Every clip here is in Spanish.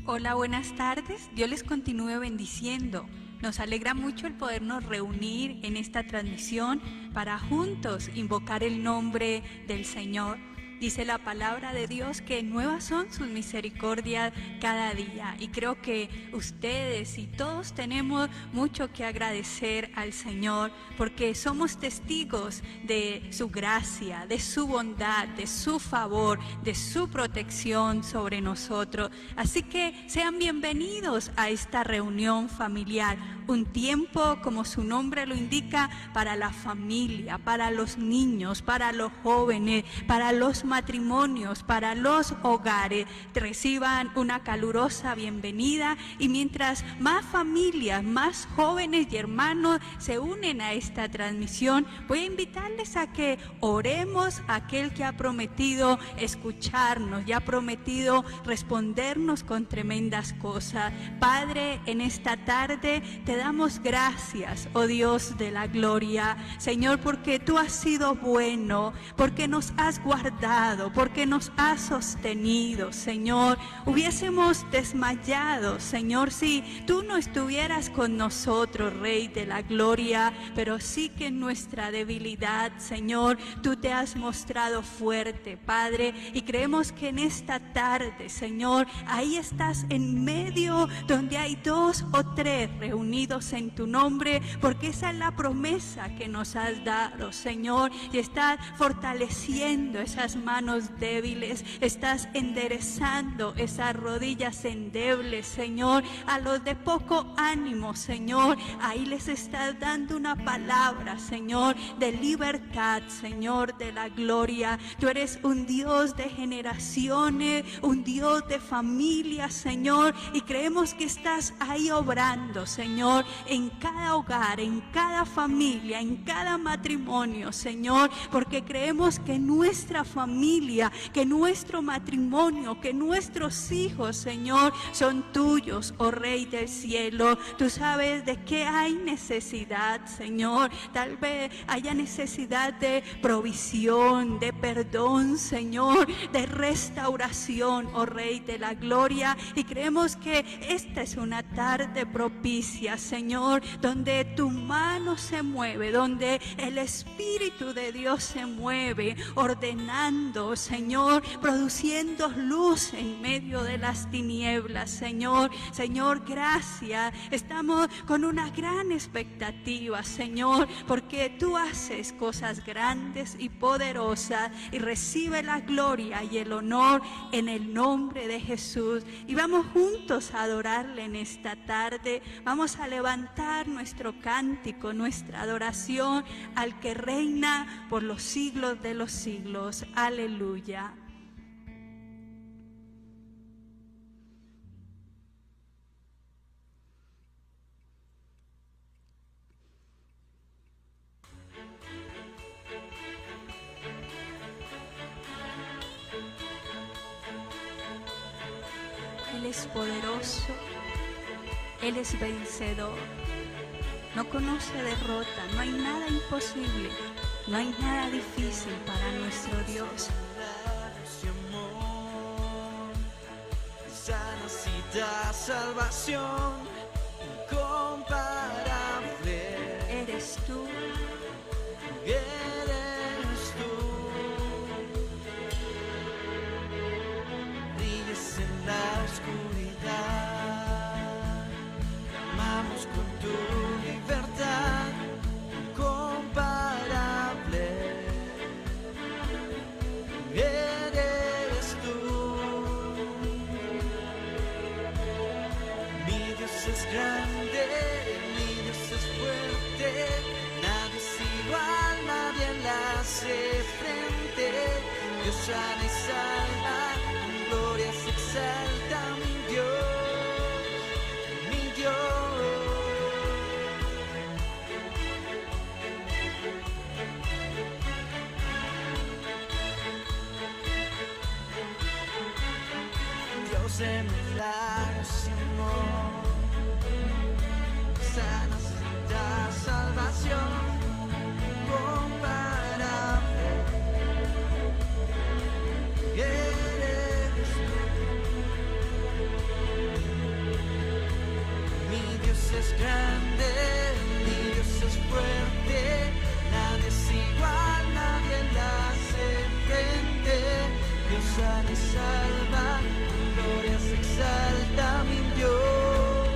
Hola, buenas tardes. Dios les continúe bendiciendo. Nos alegra mucho el podernos reunir en esta transmisión para juntos invocar el nombre del Señor. Dice la palabra de Dios que nuevas son sus misericordias cada día. Y creo que ustedes y todos tenemos mucho que agradecer al Señor porque somos testigos de su gracia, de su bondad, de su favor, de su protección sobre nosotros. Así que sean bienvenidos a esta reunión familiar. Un tiempo, como su nombre lo indica, para la familia, para los niños, para los jóvenes, para los matrimonios, para los hogares. Reciban una calurosa bienvenida y mientras más familias, más jóvenes y hermanos se unen a esta transmisión, voy a invitarles a que oremos a aquel que ha prometido escucharnos y ha prometido respondernos con tremendas cosas. Padre, en esta tarde te damos gracias, oh Dios de la gloria, Señor, porque tú has sido bueno, porque nos has guardado, porque nos has sostenido, Señor. Hubiésemos desmayado, Señor, si tú no estuvieras con nosotros, Rey de la gloria, pero sí que en nuestra debilidad, Señor, tú te has mostrado fuerte, Padre, y creemos que en esta tarde, Señor, ahí estás en medio donde hay dos o tres reunidos en tu nombre, porque esa es la promesa que nos has dado, Señor, y estás fortaleciendo esas manos débiles, estás enderezando esas rodillas endebles, Señor, a los de poco ánimo, Señor, ahí les estás dando una palabra, Señor, de libertad, Señor, de la gloria. Tú eres un Dios de generaciones, un Dios de familia, Señor, y creemos que estás ahí obrando, Señor, en cada hogar, en cada familia, en cada matrimonio, Señor, porque creemos que nuestra familia, que nuestro matrimonio, que nuestros hijos, Señor, son tuyos, oh Rey del cielo. Tú sabes de qué hay necesidad, Señor. Tal vez haya necesidad de provisión, de perdón, Señor, de restauración, oh Rey de la gloria, y creemos que esta es una tarde propicia, Señor, donde tu mano se mueve, donde el Espíritu de Dios se mueve, ordenando, Señor, produciendo luz en medio de las tinieblas, Señor. Señor, gracias. Estamos con una gran expectativa, Señor, porque tú haces cosas grandes y poderosas y recibe la gloria y el honor en el nombre de Jesús. Y vamos juntos a adorarle en esta tarde. Vamos a levantar nuestro cántico, nuestra adoración al que reina por los siglos de los siglos. Aleluya. Él es poderoso, Él es vencedor, no conoce derrota, no hay nada imposible, no hay nada difícil para nuestro Dios. Sanidad, salvación incomparable. Eres tú. Eres tú. Brillas en la oscuridad. Amamos con tu libertad incomparable. Eres tú. Mi Dios es grande, mi Dios es fuerte. Nadie es igual, nadie le hace frente. Dios sana y salva, en gloria se exalta mi Dios, mi Dios. Dios de milagros y amor, sanidad, salvación incomparable. Eres tú. es grande, mi Dios es fuerte, nadie es igual, nadie le hace frente. Dios sana y salva, con gloria se exalta mi Dios,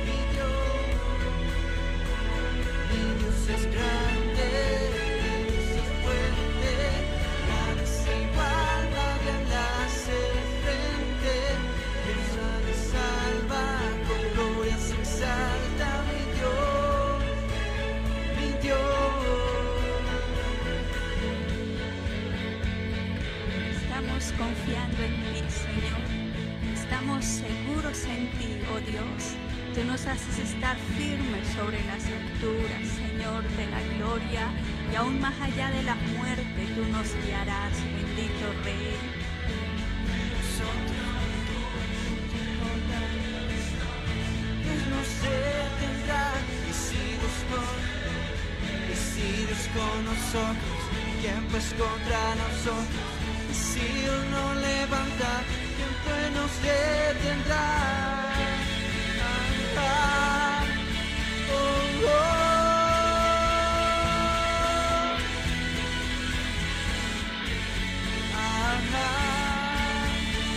mi Dios. Mi Dios es grande, mi Dios es fuerte, nadie es igual, nadie le hace frente. Dios sana y salva, con gloria se exalta mi Dios, mi Dios. Estamos confiando en ti, Señor. Estamos seguros en ti, oh Dios. Tú nos haces estar firmes sobre las alturas, Señor, de la gloria, y aún más allá de la muerte, tú nos guiarás, bendito Rey. Dios nos detendrá, y si Dios con nosotros, ¿quién pues contra nosotros? Y si Dios nos levanta, ¿quién pues nos detendrá? Ah, oh, oh. Ah,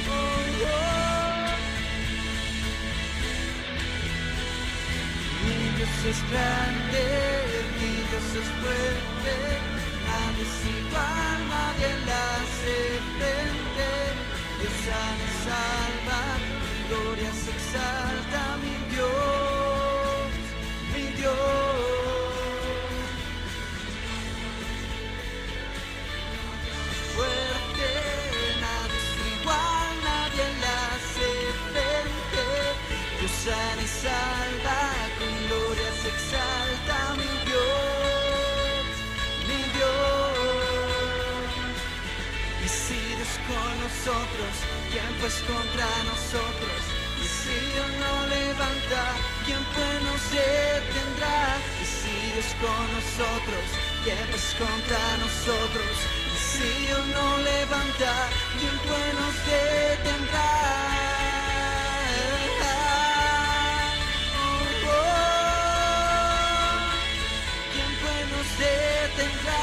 oh, oh. Mi Dios es grande, mi Dios es fuerte, nadie es igual, nadie le hace frente. Dios sana y salva, gloria se exalta mi Dios, mi Dios. Fuerte, nadie es igual, nadie le hace frente. Dios sana y salva, con gloria se exalta mi Dios, mi Dios. Y si Dios con nosotros, ¿quién pues contra nosotros? Y si Dios no levanta, ¿quién pues nos detendrá? Y si Dios con nosotros, ¿quién pues contra nosotros? Y si Dios no levanta, ¿quién pues nos detendrá? Oh, oh. ¿Quién pues nos detendrá?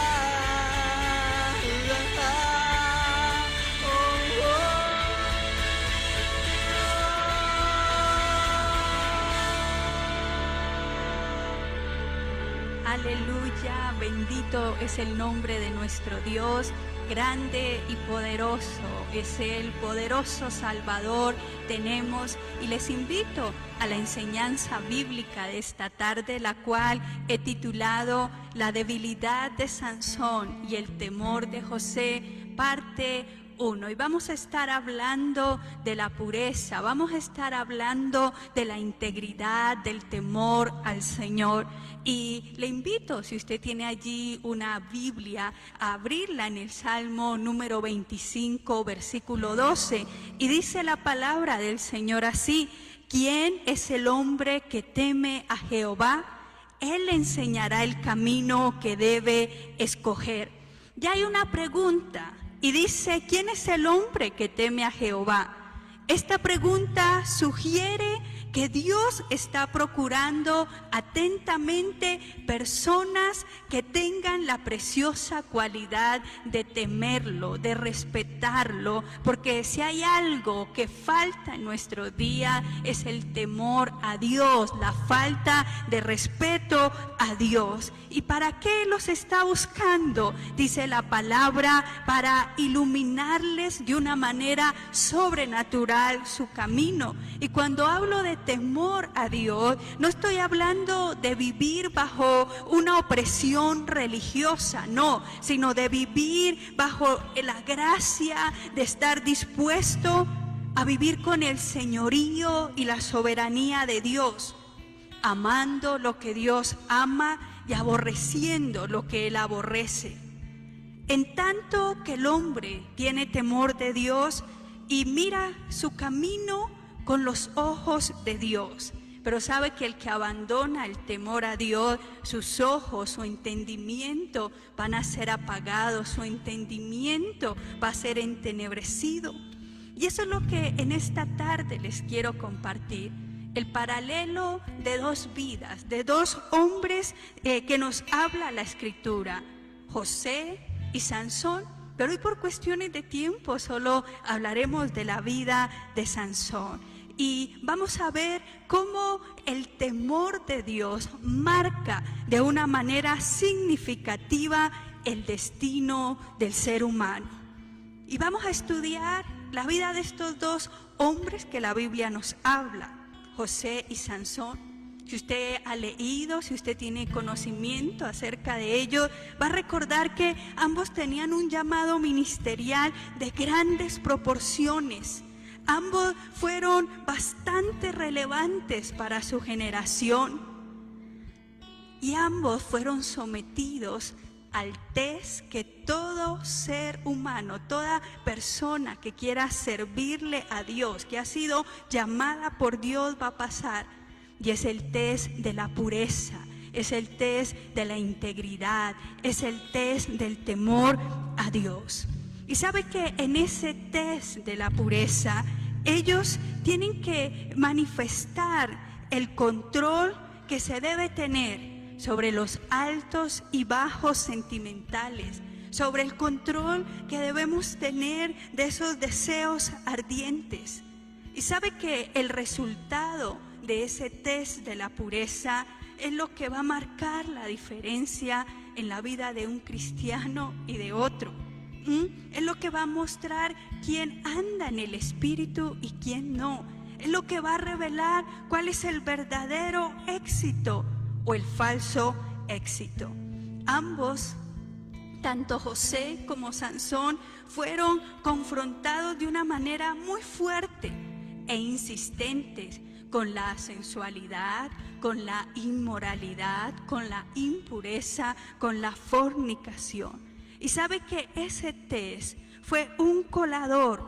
Aleluya, bendito es el nombre de nuestro Dios, grande y poderoso es el poderoso Salvador tenemos, y les invito a la enseñanza bíblica de esta tarde, la cual he titulado La debilidad de Sansón y el temor de José, parte 1. Y vamos a estar hablando de la pureza, vamos a estar hablando de la integridad, del temor al Señor. Y le invito, si usted tiene allí una Biblia, a abrirla en el Salmo número 25, versículo 12. Y dice la palabra del Señor así: ¿quién es el hombre que teme a Jehová? Él le enseñará el camino que debe escoger. Ya hay una pregunta. Y dice, ¿quién es el hombre que teme a Jehová? Esta pregunta sugiere que Dios está procurando atentamente personas que tengan la preciosa cualidad de temerlo, de respetarlo, porque si hay algo que falta en nuestro día es el temor a Dios, la falta de respeto a Dios. ¿Y para qué los está buscando? Dice la palabra, para iluminarles de una manera sobrenatural su camino. Y cuando hablo de temor a Dios, no estoy hablando de vivir bajo una opresión religiosa, no, sino de vivir bajo la gracia de estar dispuesto a vivir con el señorío y la soberanía de Dios, amando lo que Dios ama y aborreciendo lo que Él aborrece. En tanto que el hombre tiene temor de Dios y mira su camino con los ojos de Dios, pero sabe que el que abandona el temor a Dios, sus ojos, su entendimiento van a ser apagados, su entendimiento va a ser entenebrecido. Y eso es lo que en esta tarde les quiero compartir. el paralelo de dos vidas, de dos hombres que nos habla la Escritura, José y Sansón. Pero hoy por cuestiones de tiempo solo hablaremos de la vida de Sansón. Y vamos a ver cómo el temor de Dios marca de una manera significativa el destino del ser humano. Y vamos a estudiar la vida de estos dos hombres que la Biblia nos habla, José y Sansón. Si usted ha leído, si usted tiene conocimiento acerca de ellos, va a recordar que ambos tenían un llamado ministerial de grandes proporciones. Ambos fueron bastante relevantes para su generación y ambos fueron sometidos al test que todo ser humano, toda persona que quiera servirle a Dios, que ha sido llamada por Dios, va a pasar. Y es el test de la pureza, es el test de la integridad, es el test del temor a Dios. Y sabe que en ese test de la pureza, ellos tienen que manifestar el control que se debe tener sobre los altos y bajos sentimentales, sobre el control que debemos tener de esos deseos ardientes. Y sabe que el resultado de ese test de la pureza es lo que va a marcar la diferencia en la vida de un cristiano y de otro. Es lo que va a mostrar quién anda en el Espíritu y quién no. Es lo que va a revelar cuál es el verdadero éxito o el falso éxito. Ambos, tanto José como Sansón, fueron confrontados de una manera muy fuerte e insistentes con la sensualidad, con la inmoralidad, con la impureza, con la fornicación. Y sabe que ese test fue un colador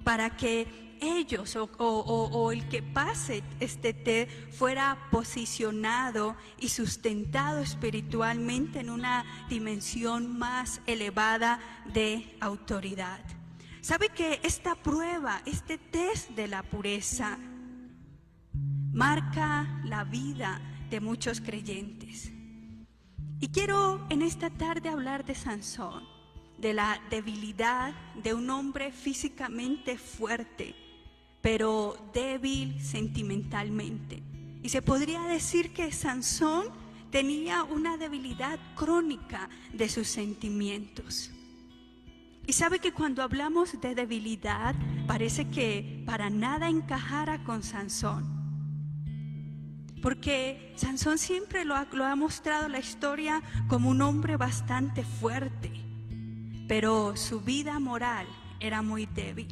para que ellos o el que pase este test fuera posicionado y sustentado espiritualmente en una dimensión más elevada de autoridad. Sabe que esta prueba, este test de la pureza, marca la vida de muchos creyentes. Y quiero en esta tarde hablar de Sansón, de la debilidad de un hombre físicamente fuerte, pero débil sentimentalmente. Y se podría decir que Sansón tenía una debilidad crónica de sus sentimientos. Y sabe que cuando hablamos de debilidad, parece que para nada encajara con Sansón. Porque Sansón siempre lo ha mostrado la historia como un hombre bastante fuerte, pero su vida moral era muy débil.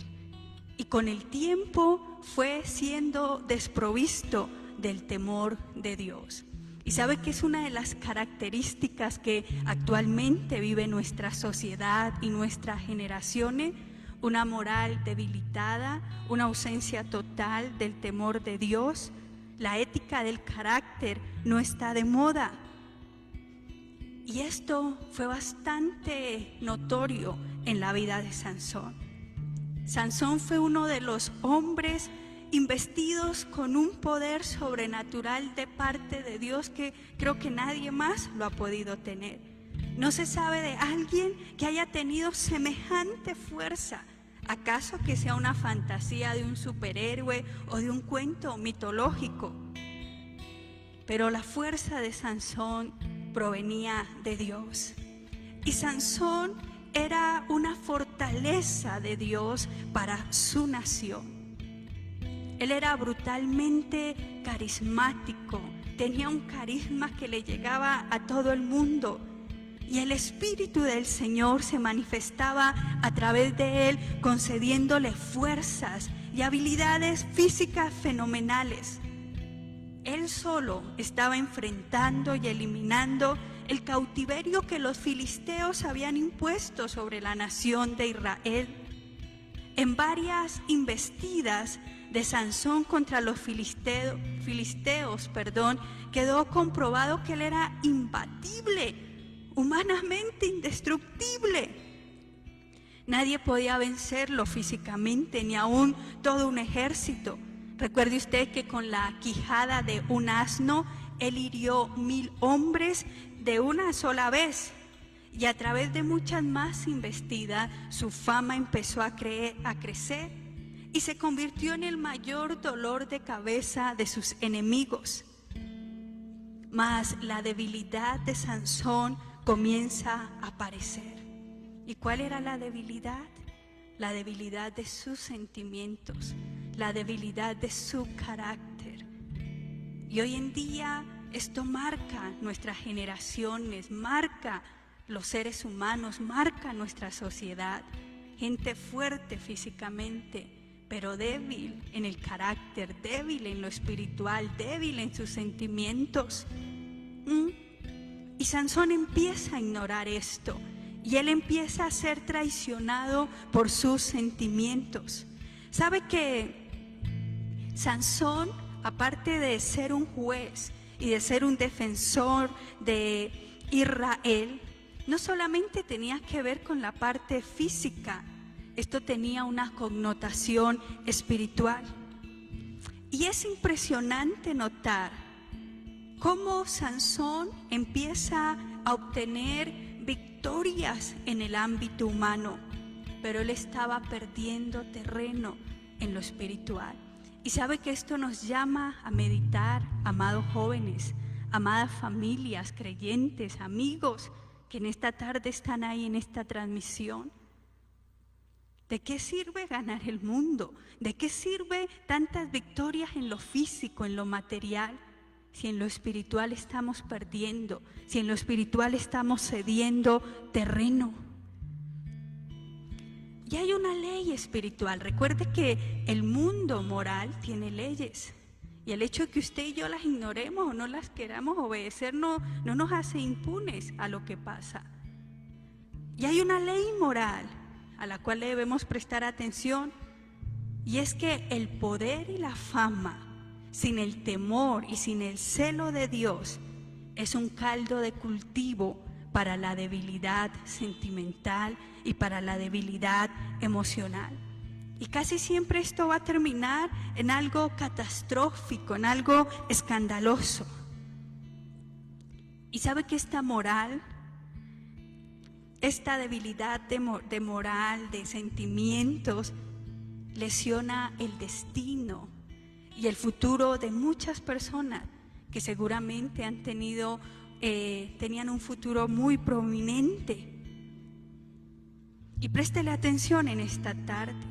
Y con el tiempo fue siendo desprovisto del temor de Dios. Y sabe que es una de las características que actualmente vive nuestra sociedad y nuestras generaciones, una moral debilitada, una ausencia total del temor de Dios. La ética del carácter no está de moda. Y esto fue bastante notorio en la vida de Sansón. Sansón fue uno de los hombres investidos con un poder sobrenatural de parte de Dios que creo que nadie más lo ha podido tener. No se sabe de alguien que haya tenido semejante fuerza. ¿Acaso que sea una fantasía de un superhéroe o de un cuento mitológico? Pero la fuerza de Sansón provenía de Dios. Y Sansón era una fortaleza de Dios para su nación. Él era brutalmente carismático, tenía un carisma que le llegaba a todo el mundo. Y el Espíritu del Señor se manifestaba a través de él, concediéndole fuerzas y habilidades físicas fenomenales. Él solo estaba enfrentando y eliminando el cautiverio que los filisteos habían impuesto sobre la nación de Israel. En varias investidas de Sansón contra los filisteos, quedó comprobado que él era imbatible, humanamente indestructible. Nadie podía vencerlo físicamente, ni aún todo un ejército. Recuerde usted que con la quijada de un asno, él hirió 1000 hombres de una sola vez. Y a través de muchas más embestidas, su fama empezó a crecer y se convirtió en el mayor dolor de cabeza de sus enemigos. Mas la debilidad de Sansón comienza a aparecer. ¿Y cuál era la debilidad? La debilidad de sus sentimientos, la debilidad de su carácter. Y hoy en día esto marca nuestras generaciones, marca los seres humanos, marca nuestra sociedad. Gente fuerte físicamente, pero débil en el carácter, débil en lo espiritual, débil en sus sentimientos. Y Sansón empieza a ignorar esto. Y él empieza a ser traicionado por sus sentimientos. ¿Sabe que Sansón, aparte de ser un juez y de ser un defensor de Israel, no solamente tenía que ver con la parte física, esto tenía una connotación espiritual? Y es impresionante notar cómo Sansón empieza a obtener victorias en el ámbito humano, pero él estaba perdiendo terreno en lo espiritual. Y sabe que esto nos llama a meditar, amados jóvenes, amadas familias, creyentes, amigos que en esta tarde están ahí en esta transmisión. ¿De qué sirve ganar el mundo? ¿De qué sirve tantas victorias en lo físico, en lo material, si en lo espiritual estamos perdiendo, si en lo espiritual estamos cediendo terreno? Y hay una ley espiritual. Recuerde que el mundo moral tiene leyes. Y el hecho de que usted y yo las ignoremos o no las queramos obedecer no nos hace impunes a lo que pasa. Y hay una ley moral a la cual debemos prestar atención. Y es que el poder y la fama, sin el temor y sin el celo de Dios, es un caldo de cultivo para la debilidad sentimental y para la debilidad emocional. Y casi siempre esto va a terminar en algo catastrófico, en algo escandaloso. Y sabe que esta moral, esta debilidad de moral, de sentimientos, lesiona el destino y el futuro de muchas personas que seguramente tenían un futuro muy prominente. Y préstele atención en esta tarde,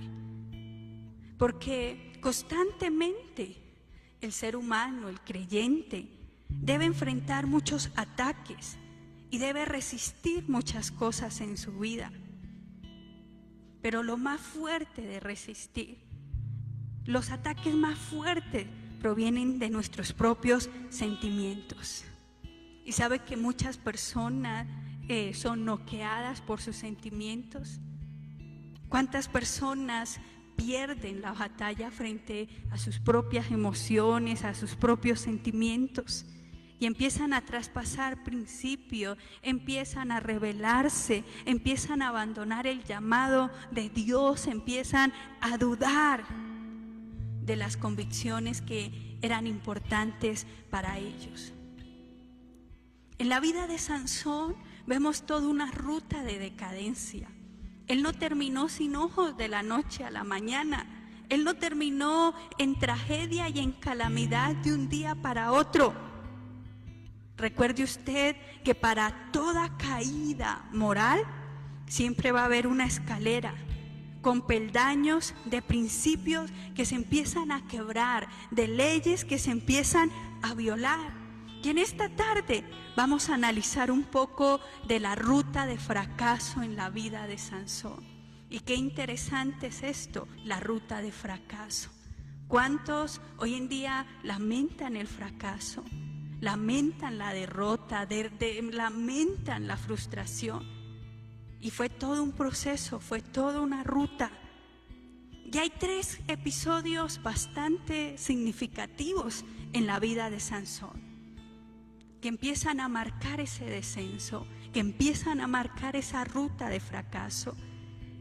porque constantemente el ser humano, el creyente, debe enfrentar muchos ataques y debe resistir muchas cosas en su vida. Pero lo más fuerte de resistir, los ataques más fuertes provienen de nuestros propios sentimientos. Y sabe que muchas personas son noqueadas por sus sentimientos. ¿Cuántas personas pierden la batalla frente a sus propias emociones, a sus propios sentimientos? Y empiezan a traspasar principios, empiezan a rebelarse, empiezan a abandonar el llamado de Dios, empiezan a dudar de las convicciones que eran importantes para ellos. En la vida de Sansón vemos toda una ruta de decadencia. Él no terminó sin ojos de la noche a la mañana. Él no terminó en tragedia y en calamidad de un día para otro. Recuerde usted que para toda caída moral siempre va a haber una escalera con peldaños de principios que se empiezan a quebrar, de leyes que se empiezan a violar. Y en esta tarde vamos a analizar un poco de la ruta de fracaso en la vida de Sansón. Y qué interesante es esto, la ruta de fracaso. ¿Cuántos hoy en día lamentan el fracaso? Lamentan la derrota, lamentan la frustración. Y fue todo un proceso, fue toda una ruta. Y hay 3 episodios bastante significativos en la vida de Sansón, que empiezan a marcar ese descenso, que empiezan a marcar esa ruta de fracaso.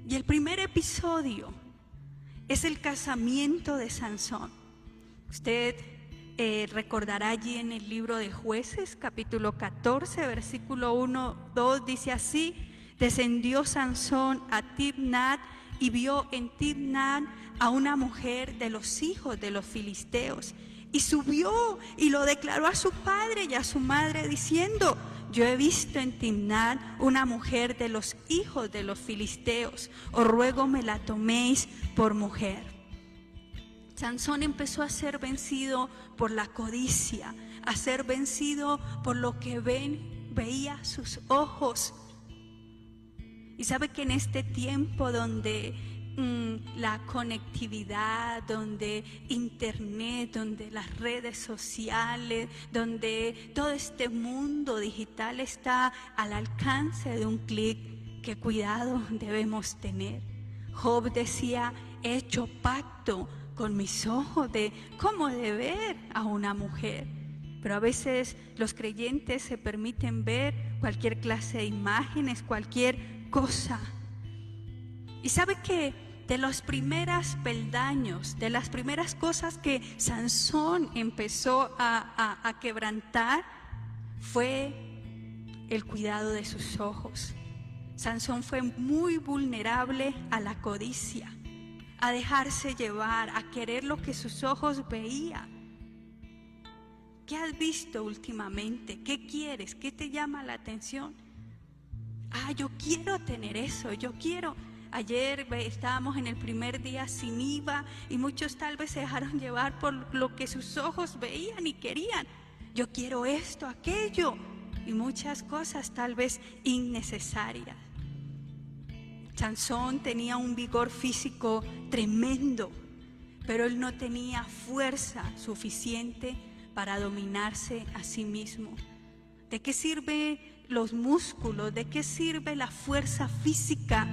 Y el primer episodio es el casamiento de Sansón. Usted recordará allí en el libro de Jueces, capítulo 14, versículo 1, 2, dice así: descendió Sansón a Timnat y vio en Timnat a una mujer de los hijos de los filisteos, y subió y lo declaró a su padre y a su madre diciendo: yo he visto en Timnat una mujer de los hijos de los filisteos, os ruego me la toméis por mujer. Sansón empezó a ser vencido por la codicia, a ser vencido por lo que veía sus ojos. Y sabe que en este tiempo donde la conectividad, donde internet, donde las redes sociales, donde todo este mundo digital está al alcance de un clic, qué cuidado debemos tener. Job decía: he hecho pacto con mis ojos de cómo de ver a una mujer. Pero a veces los creyentes se permiten ver cualquier clase de imágenes, cualquier cosa. Y sabe que de los primeros peldaños, de las primeras cosas que Sansón empezó a quebrantar, fue el cuidado de sus ojos. Sansón fue muy vulnerable a la codicia, a dejarse llevar, a querer lo que sus ojos veían. ¿Qué has visto últimamente? ¿Qué quieres? ¿Qué te llama la atención? Yo quiero tener eso, yo quiero. Ayer estábamos en el primer día sin IVA y muchos tal vez se dejaron llevar por lo que sus ojos veían y querían. Yo quiero esto, aquello y muchas cosas tal vez innecesarias. Sansón tenía un vigor físico tremendo, pero él no tenía fuerza suficiente para dominarse a sí mismo. ¿De qué sirve los músculos? ¿De qué sirve la fuerza física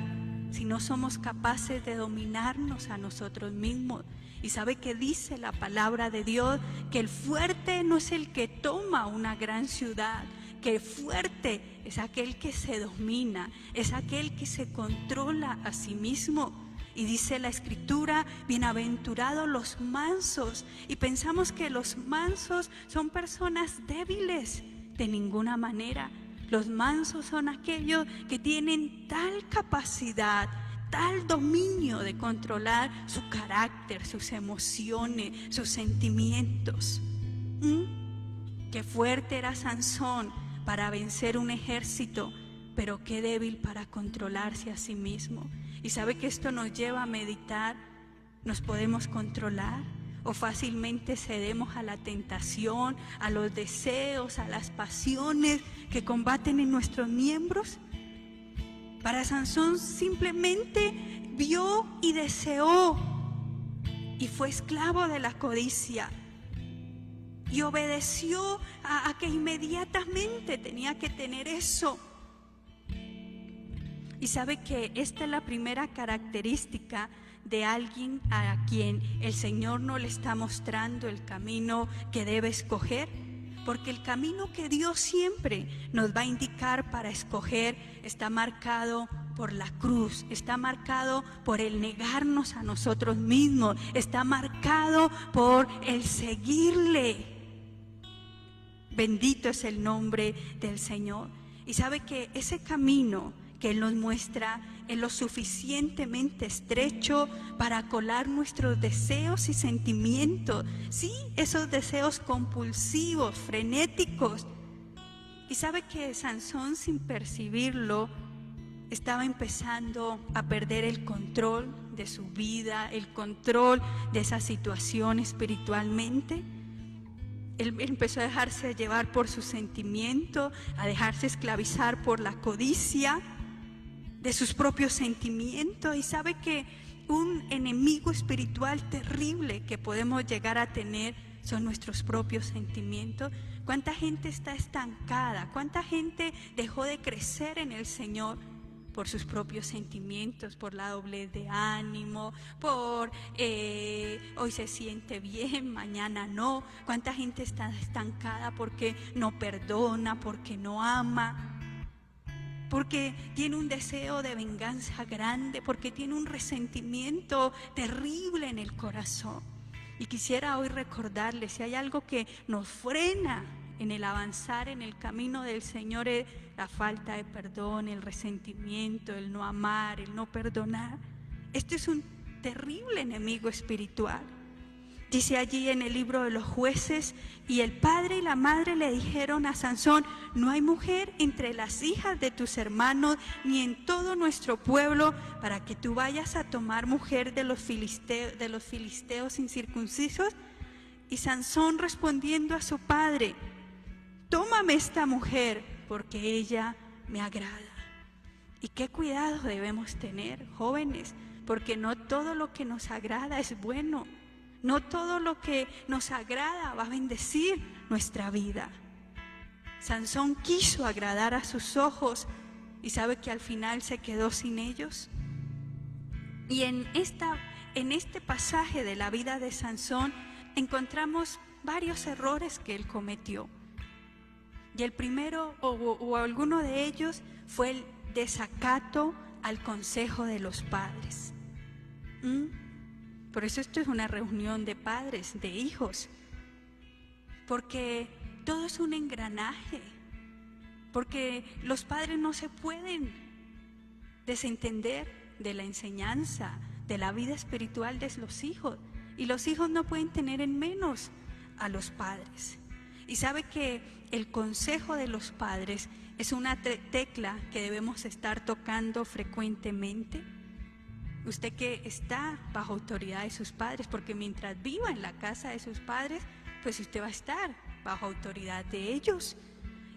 si no somos capaces de dominarnos a nosotros mismos? Y sabe que dice la palabra de Dios que el fuerte no es el que toma una gran ciudad, que el fuerte es aquel que se domina, es aquel que se controla a sí mismo. Y dice la Escritura: bienaventurados los mansos. Y pensamos que los mansos son personas débiles. De ninguna manera. Los mansos son aquellos que tienen tal capacidad, tal dominio de controlar su carácter, sus emociones, sus sentimientos. Qué fuerte era Sansón para vencer un ejército, pero qué débil para controlarse a sí mismo. Y sabe que esto nos lleva a meditar: ¿nos podemos controlar? ¿O fácilmente cedemos a la tentación, a los deseos, a las pasiones que combaten en nuestros miembros? Para Sansón simplemente vio y deseó y fue esclavo de la codicia y obedeció a que inmediatamente tenía que tener eso. Y sabe que esta es la primera característica de alguien a quien el Señor no le está mostrando el camino que debe escoger, porque el camino que Dios siempre nos va a indicar para escoger está marcado por la cruz, está marcado por el negarnos a nosotros mismos, está marcado por el seguirle. Bendito es el nombre del Señor. Y sabe que ese camino que Él nos muestra es lo suficientemente estrecho para colar nuestros deseos y sentimientos. Sí, esos deseos compulsivos, frenéticos. Y sabe que Sansón, sin percibirlo, estaba empezando a perder el control de su vida, el control de esa situación espiritualmente. Él empezó a dejarse llevar por su sentimiento, a dejarse esclavizar por la codicia de sus propios sentimientos. Y sabe que un enemigo espiritual terrible que podemos llegar a tener son nuestros propios sentimientos. ¿Cuánta gente está estancada? ¿Cuánta gente dejó de crecer en el Señor por sus propios sentimientos, por la doblez de ánimo, por hoy se siente bien, mañana no? ¿Cuánta gente está estancada porque no perdona, porque no ama? Porque tiene un deseo de venganza grande, porque tiene un resentimiento terrible en el corazón. Y quisiera hoy recordarles, si hay algo que nos frena en el avanzar en el camino del Señor, es la falta de perdón, el resentimiento, el no amar, el no perdonar. Este es un terrible enemigo espiritual. Dice allí en el libro de los Jueces: y el padre y la madre le dijeron a Sansón: no hay mujer entre las hijas de tus hermanos ni en todo nuestro pueblo para que tú vayas a tomar mujer de los filisteos incircuncisos. Y Sansón, respondiendo a su padre: tómame esta mujer, porque ella me agrada. Y qué cuidado debemos tener, jóvenes, porque no todo lo que nos agrada es bueno. No todo lo que nos agrada va a bendecir nuestra vida. Sansón quiso agradar a sus ojos y sabe que al final se quedó sin ellos. Y en este pasaje de la vida de Sansón encontramos varios errores que él cometió. Y el primero o alguno de ellos fue el desacato al consejo de los padres. Por eso esto es una reunión de padres, de hijos, porque todo es un engranaje, porque los padres no se pueden desentender de la enseñanza, de la vida espiritual de los hijos, y los hijos no pueden tener en menos a los padres. Y sabe que el consejo de los padres es una tecla que debemos estar tocando frecuentemente. Usted que está bajo autoridad de sus padres, porque mientras viva en la casa de sus padres, pues usted va a estar bajo autoridad de ellos.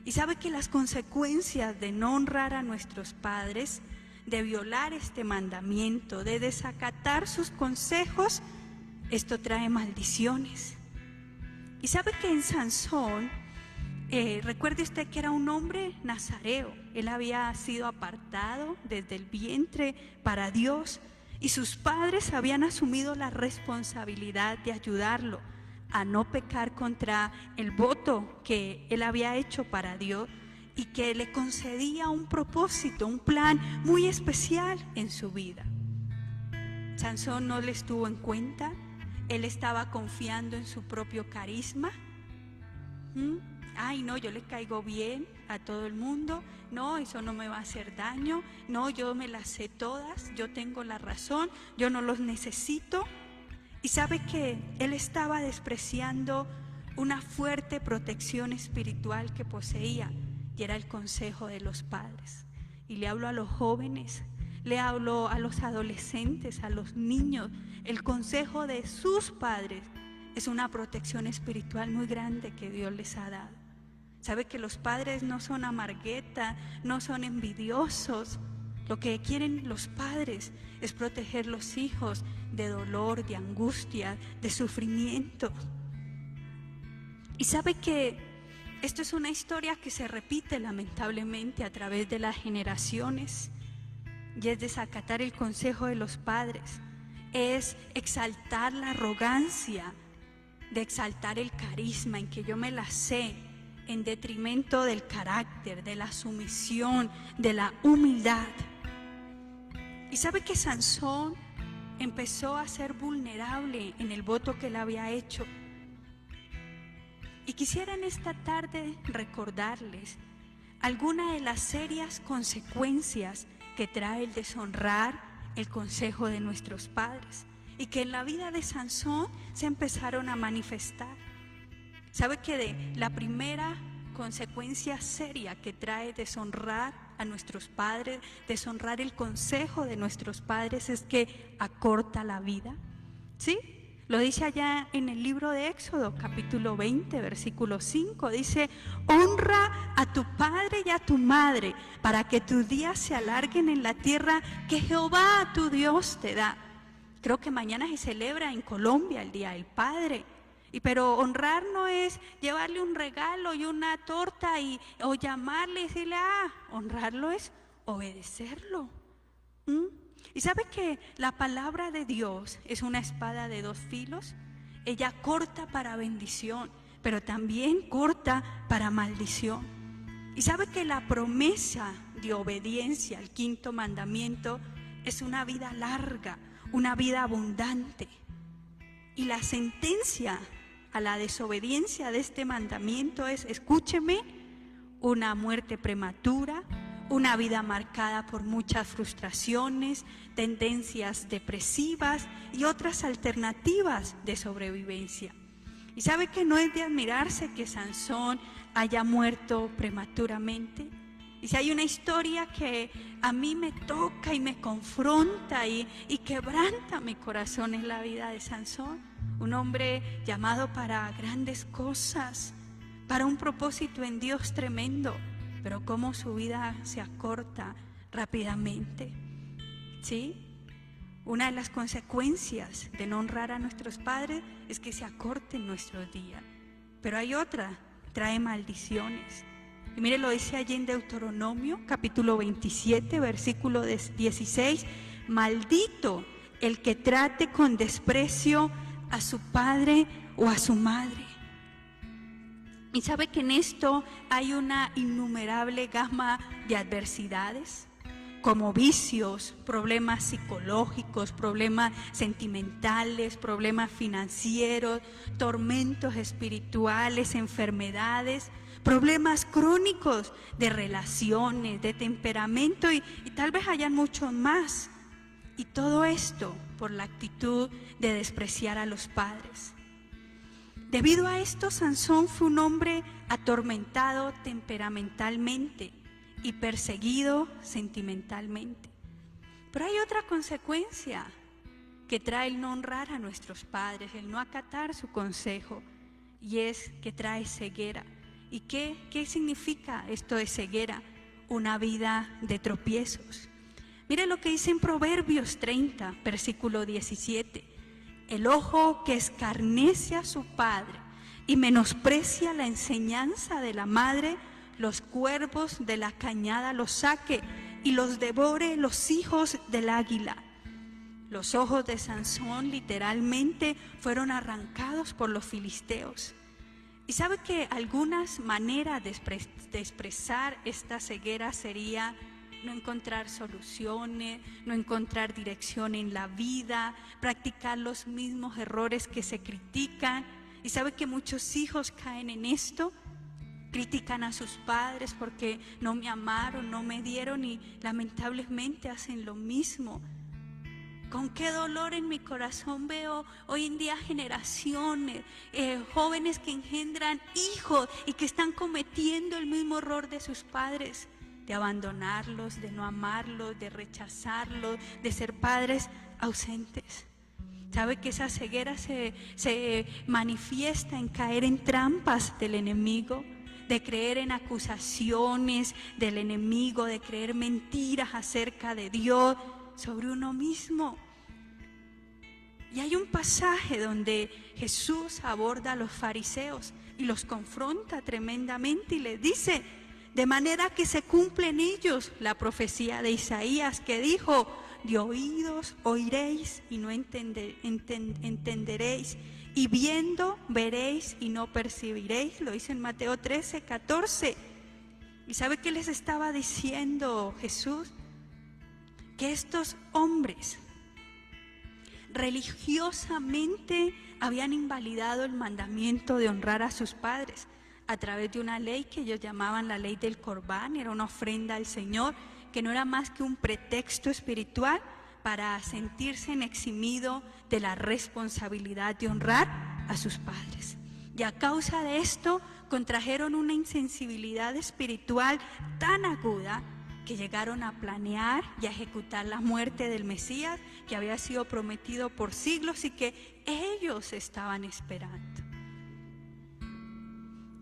Y sabe que las consecuencias de no honrar a nuestros padres, de violar este mandamiento, de desacatar sus consejos, esto trae maldiciones. Y sabe que en Sansón, recuerde usted que era un hombre nazareo. Él había sido apartado desde el vientre para Dios, y sus padres habían asumido la responsabilidad de ayudarlo a no pecar contra el voto que él había hecho para Dios y que le concedía un propósito, un plan muy especial en su vida. Sansón no les tuvo en cuenta. Él estaba confiando en su propio carisma. Ay, no, yo le caigo bien a todo el mundo. No, eso no me va a hacer daño. No, yo me las sé todas. Yo tengo la razón. Yo no los necesito. Y sabe que él estaba despreciando una fuerte protección espiritual que poseía, y era el consejo de los padres. Y le hablo a los jóvenes, le hablo a los adolescentes, a los niños. El consejo de sus padres es una protección espiritual muy grande que Dios les ha dado. Sabe que los padres no son amargueta, no son envidiosos. Lo que quieren los padres es proteger los hijos de dolor, de angustia, de sufrimiento. Y sabe que esto es una historia que se repite lamentablemente a través de las generaciones, y es desacatar el consejo de los padres, es exaltar la arrogancia, de exaltar el carisma en que yo me la sé, en detrimento del carácter, de la sumisión, de la humildad. Y sabe que Sansón empezó a ser vulnerable en el voto que él había hecho. Y quisiera en esta tarde recordarles algunas de las serias consecuencias que trae el deshonrar el consejo de nuestros padres, y que en la vida de Sansón se empezaron a manifestar. ¿Sabe que de la primera consecuencia seria que trae deshonrar a nuestros padres, deshonrar el consejo de nuestros padres, es que acorta la vida? ¿Sí? Lo dice allá en el libro de Éxodo, capítulo 20, versículo 5. Dice: honra a tu padre y a tu madre, para que tus días se alarguen en la tierra que Jehová tu Dios te da. Creo que mañana se celebra en Colombia el Día del Padre. Pero honrar no es llevarle un regalo y una torta o llamarle y decirle, honrarlo es obedecerlo. Y sabe que la palabra de Dios es una espada de dos filos. Ella corta para bendición, pero también corta para maldición. Y sabe que la promesa de obediencia al quinto mandamiento es una vida larga, una vida abundante. Y la sentencia a la desobediencia de este mandamiento es, escúcheme, una muerte prematura, una vida marcada por muchas frustraciones, tendencias depresivas y otras alternativas de sobrevivencia. Y sabe que no es de admirarse que Sansón haya muerto prematuramente. Y si hay una historia que a mí me toca y me confronta y quebranta mi corazón, es la vida de Sansón, un hombre llamado para grandes cosas, para un propósito en Dios tremendo, pero cómo su vida se acorta rápidamente. ¿Sí? Una de las consecuencias de no honrar a nuestros padres es que se acorten nuestros días. Pero hay otra, trae maldiciones. Y mire, lo dice allí en Deuteronomio, capítulo 27, versículo 16. Maldito el que trate con desprecio a su padre o a su madre. Y sabe que en esto hay una innumerable gama de adversidades, como vicios, problemas psicológicos, problemas sentimentales, problemas financieros, tormentos espirituales, enfermedades, problemas crónicos de relaciones, de temperamento y tal vez hayan muchos más. Y todo esto por la actitud de despreciar a los padres. Debido a esto, Sansón fue un hombre atormentado temperamentalmente y perseguido sentimentalmente. Pero hay otra consecuencia que trae el no honrar a nuestros padres, el no acatar su consejo, y es que trae ceguera. ¿Y qué significa esto de ceguera? Una vida de tropiezos. Mire lo que dice en Proverbios 30, versículo 17. El ojo que escarnece a su padre y menosprecia la enseñanza de la madre, los cuervos de la cañada los saque y los devore los hijos del águila. Los ojos de Sansón literalmente fueron arrancados por los filisteos. Y sabe que algunas maneras de expresar esta ceguera sería no encontrar soluciones, no encontrar dirección en la vida, practicar los mismos errores que se critican. Y sabe que muchos hijos caen en esto, critican a sus padres porque no me amaron, no me dieron y lamentablemente hacen lo mismo. Con qué dolor en mi corazón veo hoy en día generaciones, jóvenes que engendran hijos y que están cometiendo el mismo error de sus padres, de abandonarlos, de no amarlos, de rechazarlos, de ser padres ausentes. ¿Sabe que esa ceguera se manifiesta en caer en trampas del enemigo? De creer en acusaciones del enemigo, de creer mentiras acerca de Dios sobre uno mismo. Y hay un pasaje donde Jesús aborda a los fariseos y los confronta tremendamente y les dice: de manera que se cumple en ellos la profecía de Isaías que dijo: de oídos oiréis y no entenderéis, y viendo veréis y no percibiréis. Lo dice en Mateo 13, 14. ¿Y sabe qué les estaba diciendo Jesús? Que estos hombres religiosamente habían invalidado el mandamiento de honrar a sus padres a través de una ley que ellos llamaban la ley del Corbán. Era una ofrenda al Señor que no era más que un pretexto espiritual para sentirse eximido de la responsabilidad de honrar a sus padres. Y a causa de esto contrajeron una insensibilidad espiritual tan aguda que llegaron a planear y a ejecutar la muerte del Mesías que había sido prometido por siglos y que ellos estaban esperando.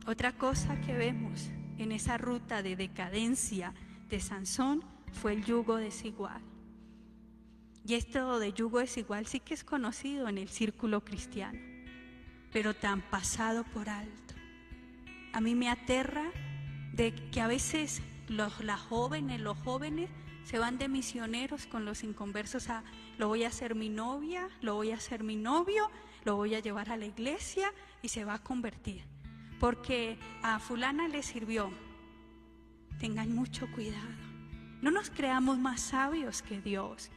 Otra cosa que vemos en esa ruta de decadencia de Sansón fue el yugo desigual. Y esto de yugo desigual sí que es conocido en el círculo cristiano, pero tan pasado por alto. A mí me aterra de que a veces los jóvenes se van de misioneros con los inconversos a: lo voy a hacer mi novia, lo voy a hacer mi novio, lo voy a llevar a la iglesia y se va a convertir. Porque a fulana le sirvió. Tengan mucho cuidado. No nos creamos más sabios que Dios.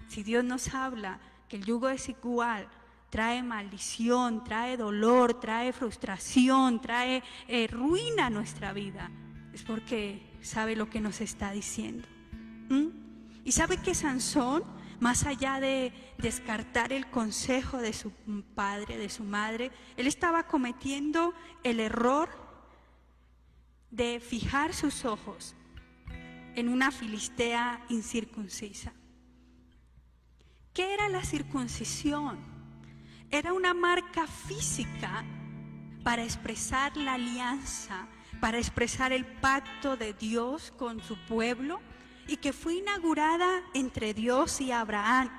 Si Dios nos habla que el yugo desigual trae maldición, trae dolor, trae frustración, trae ruina a nuestra vida, es porque sabe lo que nos está diciendo. Y sabe que Sansón, más allá de descartar el consejo de su padre, de su madre, él estaba cometiendo el error de fijar sus ojos en una filistea incircuncisa. ¿Qué era la circuncisión? Era una marca física para expresar la alianza, para expresar el pacto de Dios con su pueblo, y que fue inaugurada entre Dios y Abraham.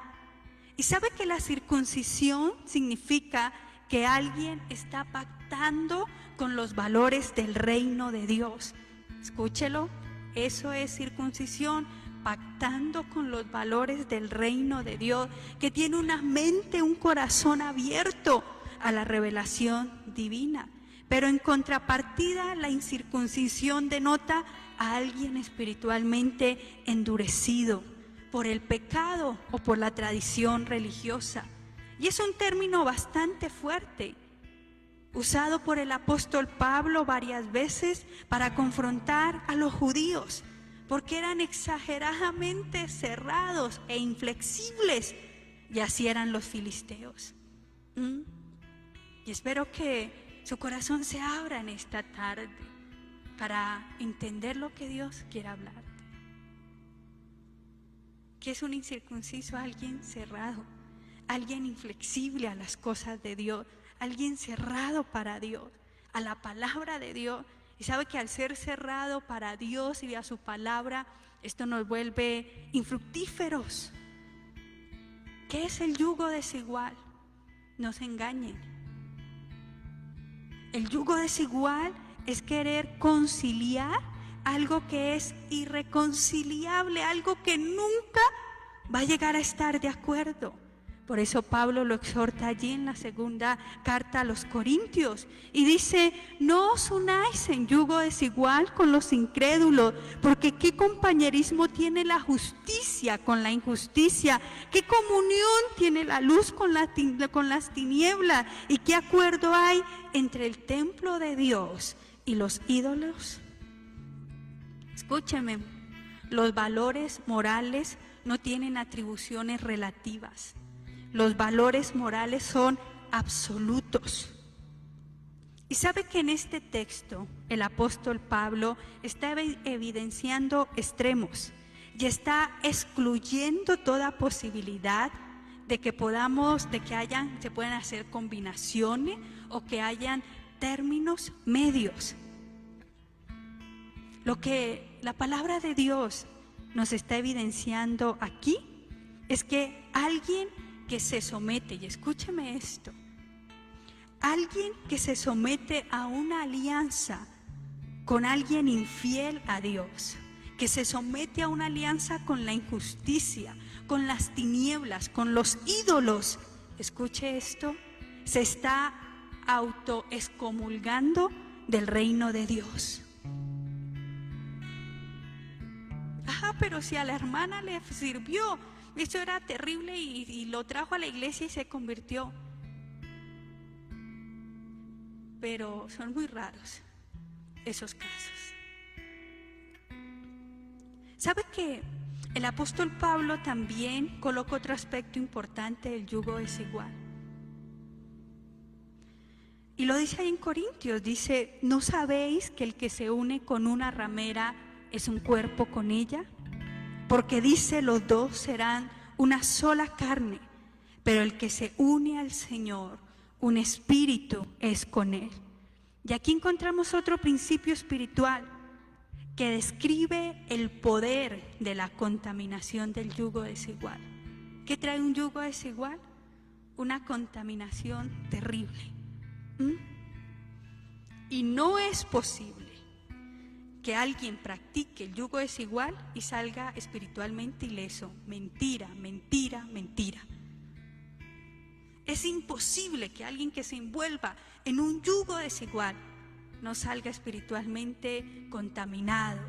Y sabe que la circuncisión significa que alguien está pactando con los valores del reino de Dios. Escúchelo, eso es circuncisión, pactando con los valores del reino de Dios, que tiene una mente, un corazón abierto a la revelación divina. Pero en contrapartida, la incircuncisión denota a alguien espiritualmente endurecido por el pecado o por la tradición religiosa. Y es un término bastante fuerte, usado por el apóstol Pablo varias veces para confrontar a los judíos, porque eran exageradamente cerrados e inflexibles, y así eran los filisteos. Y espero que su corazón se abra en esta tarde para entender lo que Dios quiere hablarte. ¿Qué es un incircunciso? Alguien cerrado, alguien inflexible a las cosas de Dios, alguien cerrado para Dios, a la palabra de Dios. Y sabe que al ser cerrado para Dios y a su palabra, esto nos vuelve infructíferos. ¿Qué es el yugo desigual? No se engañen. El yugo desigual es querer conciliar algo que es irreconciliable, algo que nunca va a llegar a estar de acuerdo. Por eso Pablo lo exhorta allí en la segunda carta a los Corintios y dice: no os unáis en yugo desigual con los incrédulos, porque ¿qué compañerismo tiene la justicia con la injusticia? ¿Qué comunión tiene la luz con las tinieblas? ¿Y qué acuerdo hay entre el templo de Dios y los ídolos? Escúcheme, los valores morales no tienen atribuciones relativas. Los valores morales son absolutos. Y sabe que en este texto el apóstol Pablo está evidenciando extremos y está excluyendo toda posibilidad de que se puedan hacer combinaciones o que hayan términos medios. Lo que la palabra de Dios nos está evidenciando aquí es que alguien que se somete, y escúcheme esto, alguien que se somete a una alianza con alguien infiel a Dios, que se somete a una alianza con la injusticia, con las tinieblas, con los ídolos, escuche esto, se está autoexcomulgando del reino de Dios. Pero si a la hermana le sirvió, eso era terrible y lo trajo a la iglesia y se convirtió. Pero son muy raros esos casos. ¿Sabe que el apóstol Pablo también coloca otro aspecto importante del yugo desigual? Y lo dice ahí en Corintios, dice: ¿no sabéis que el que se une con una ramera es un cuerpo con ella? Porque dice: los dos serán una sola carne, pero el que se une al Señor, un espíritu es con Él. Y aquí encontramos otro principio espiritual que describe el poder de la contaminación del yugo desigual. ¿Qué trae un yugo desigual? Una contaminación terrible. Y no es posible que alguien practique el yugo desigual y salga espiritualmente ileso. Mentira, mentira, mentira. Es imposible que alguien que se envuelva en un yugo desigual no salga espiritualmente contaminado.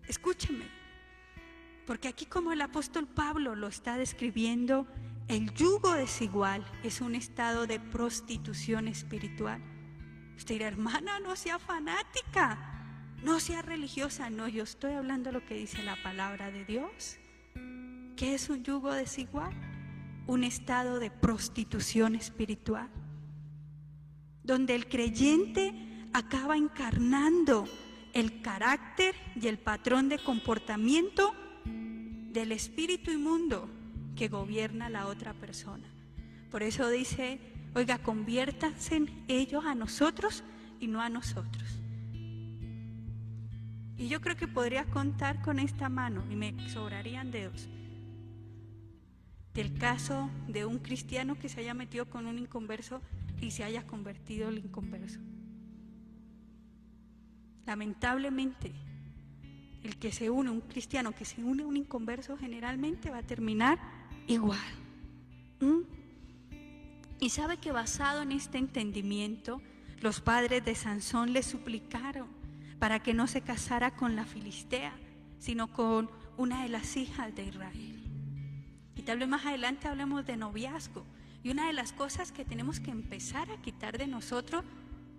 Escúcheme, Porque aquí, como el apóstol Pablo lo está describiendo, el yugo desigual es un estado de prostitución espiritual. Usted dirá, hermana, no sea fanática, no sea religiosa. No, yo estoy hablando lo que dice la palabra de Dios. ¿Qué es un yugo desigual? Un estado de prostitución espiritual, donde el creyente acaba encarnando el carácter y el patrón de comportamiento del espíritu inmundo que gobierna a la otra persona. Por eso dice, oiga, conviértanse ellos a nosotros y no a nosotros. Y yo creo que podría contar con esta mano, y me sobrarían dedos, del caso de un cristiano que se haya metido con un inconverso y se haya convertido el inconverso. Lamentablemente, el que se une, un cristiano que se une a un inconverso, generalmente va a terminar igual. Y sabe que basado en este entendimiento, los padres de Sansón le suplicaron para que no se casara con la filistea, sino con una de las hijas de Israel. Y tal vez más adelante hablemos de noviazgo. Y una de las cosas que tenemos que empezar a quitar de nosotros,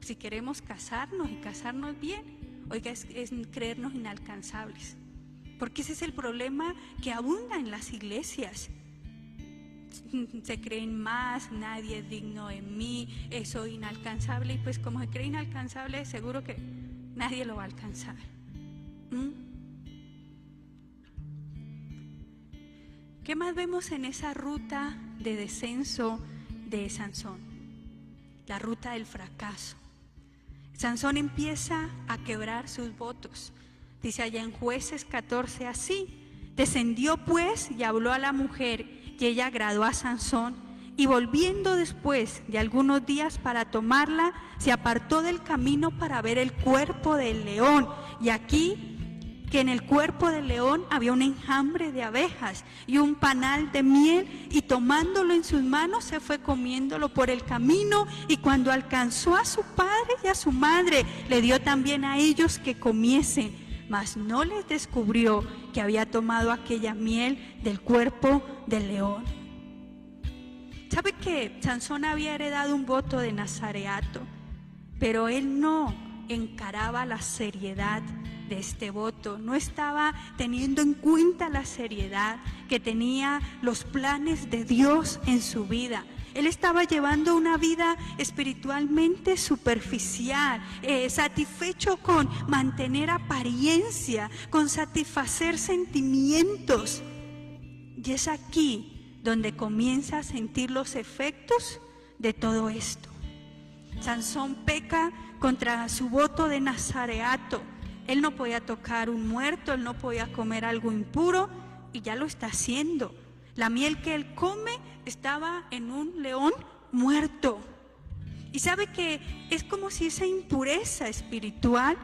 si queremos casarnos y casarnos bien, oiga, es creernos inalcanzables. Porque ese es el problema que abunda en las iglesias. Se creen más, nadie es digno de mí, soy inalcanzable. Y pues como se cree inalcanzable, seguro que nadie lo va a alcanzar. ¿Qué más vemos en esa ruta de descenso de Sansón? La ruta del fracaso. Sansón empieza a quebrar sus votos. Dice allá en Jueces 14 así: descendió pues y habló a la mujer, y ella agradó a Sansón, y volviendo después de algunos días para tomarla, se apartó del camino para ver el cuerpo del león. Y aquí que en el cuerpo del león había un enjambre de abejas y un panal de miel, y tomándolo en sus manos se fue comiéndolo por el camino, y cuando alcanzó a su padre y a su madre, le dio también a ellos que comiesen, mas no les descubrió que había tomado aquella miel del cuerpo del león. ¿Sabe que Sansón había heredado un voto de nazareato? Pero él no encaraba la seriedad de este voto, no estaba teniendo en cuenta la seriedad que tenía los planes de Dios en su vida. Él estaba llevando una vida espiritualmente superficial, satisfecho con mantener apariencia, con satisfacer sentimientos. Y es aquí donde comienza a sentir los efectos de todo esto. Sansón peca contra su voto de nazareato. Él no podía tocar un muerto, él no podía comer algo impuro, y ya lo está haciendo. La miel que él come estaba en un león muerto. Y sabe que es como si esa impureza espiritual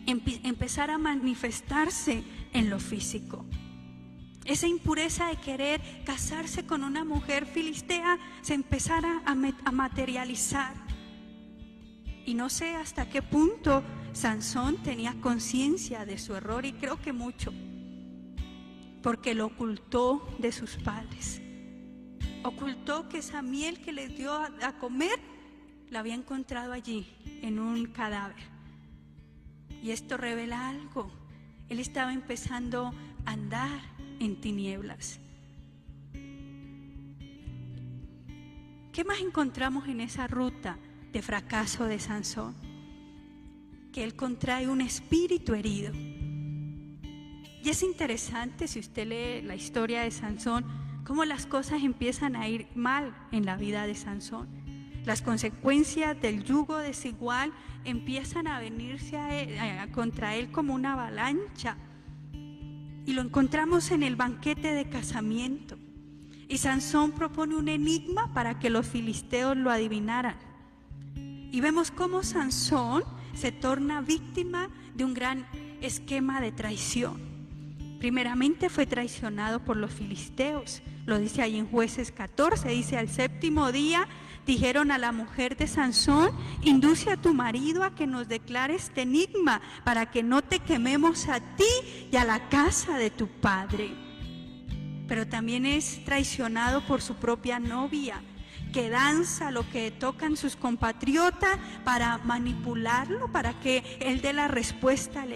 empezara a manifestarse en lo físico. Esa impureza de querer casarse con una mujer filistea se empezara a materializar. Y no sé hasta qué punto Sansón tenía conciencia de su error, y creo que mucho, porque lo ocultó de sus padres. Ocultó que esa miel que les dio a comer la había encontrado allí en un cadáver. Y esto revela algo: él estaba empezando a andar en tinieblas. ¿Qué más encontramos en esa ruta de fracaso de Sansón? Que él contrae un espíritu herido. Y es interesante, si usted lee la historia de Sansón, cómo las cosas empiezan a ir mal en la vida de Sansón. Las consecuencias del yugo desigual empiezan a venirse contra él como una avalancha. Y lo encontramos en el banquete de casamiento. Y Sansón propone un enigma para que los filisteos lo adivinaran. Y vemos cómo Sansón se torna víctima de un gran esquema de traición. Primeramente fue traicionado por los filisteos. Lo dice ahí en Jueces 14, dice: al séptimo día dijeron a la mujer de Sansón: induce a tu marido a que nos declare este enigma, para que no te quememos a ti y a la casa de tu padre. Pero también es traicionado por su propia novia, que danza lo que tocan sus compatriotas para manipularlo, para que él dé la respuesta al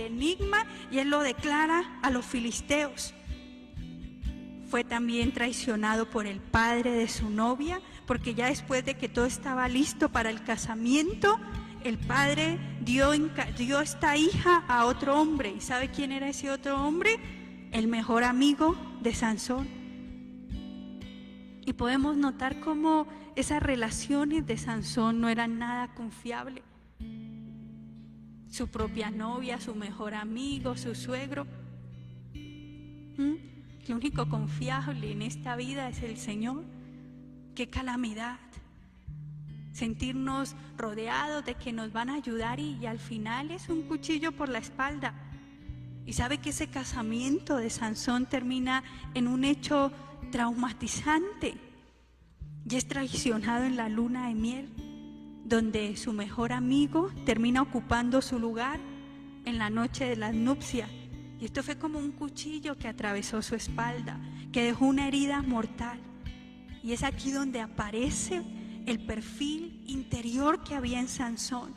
enigma, y él lo declara a los filisteos. Fue también traicionado por el padre de su novia, porque ya después de que todo estaba listo para el casamiento, el padre dio esta hija a otro hombre. ¿Y sabe quién era ese otro hombre? El mejor amigo de Sansón. Y podemos notar cómo esas relaciones de Sansón no eran nada confiables. Su propia novia, su mejor amigo, su suegro. Lo único confiable en esta vida es el Señor. ¡Qué calamidad! Sentirnos rodeados de que nos van a ayudar y al final es un cuchillo por la espalda. Y sabe que ese casamiento de Sansón termina en un hecho traumatizante, y es traicionado en la luna de miel, donde su mejor amigo termina ocupando su lugar en la noche de las nupcias. Y esto fue como un cuchillo que atravesó su espalda, que dejó una herida mortal. Y es aquí donde aparece el perfil interior que había en Sansón.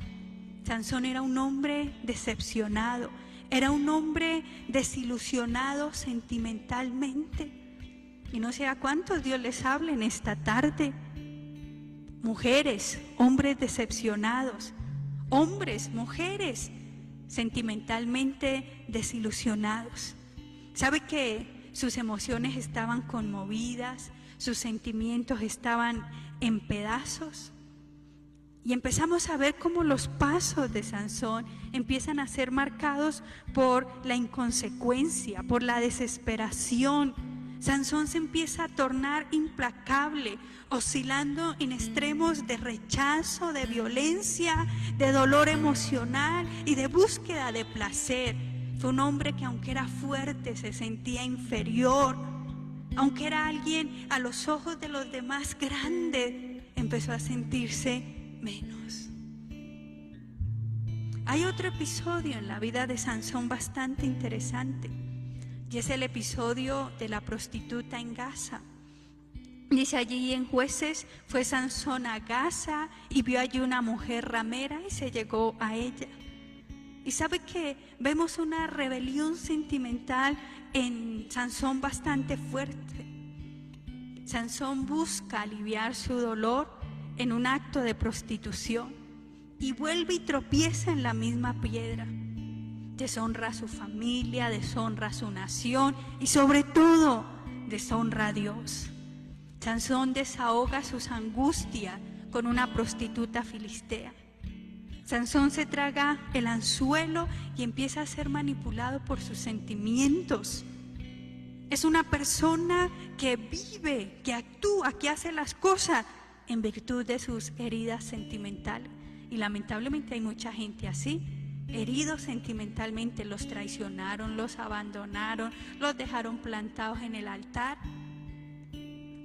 Sansón era un hombre decepcionado, era un hombre desilusionado sentimentalmente. Y no sé a cuántos Dios les habla en esta tarde. Mujeres, hombres decepcionados, hombres, mujeres sentimentalmente desilusionados. ¿Sabe que sus emociones estaban conmovidas? Sus sentimientos estaban en pedazos. Y empezamos a ver cómo los pasos de Sansón empiezan a ser marcados por la inconsecuencia, por la desesperación. Sansón se empieza a tornar implacable, oscilando en extremos de rechazo, de violencia, de dolor emocional y de búsqueda de placer. Fue un hombre que, aunque era fuerte, se sentía inferior. Aunque era alguien a los ojos de los demás grande, empezó a sentirse menos. Hay otro episodio en la vida de Sansón bastante interesante, y es el episodio de la prostituta en Gaza. Dice allí en Jueces: fue Sansón a Gaza y vio allí una mujer ramera y se llegó a ella. Y sabe que vemos una rebelión sentimental en Sansón bastante fuerte. Sansón busca aliviar su dolor en un acto de prostitución y vuelve y tropieza en la misma piedra. Deshonra a su familia, deshonra a su nación y sobre todo deshonra a Dios. Sansón desahoga sus angustias con una prostituta filistea. Sansón se traga el anzuelo y empieza a ser manipulado por sus sentimientos. Es una persona que vive, que actúa, que hace las cosas en virtud de sus heridas sentimentales. Y lamentablemente hay mucha gente así, heridos sentimentalmente. Los traicionaron, los abandonaron, los dejaron plantados en el altar.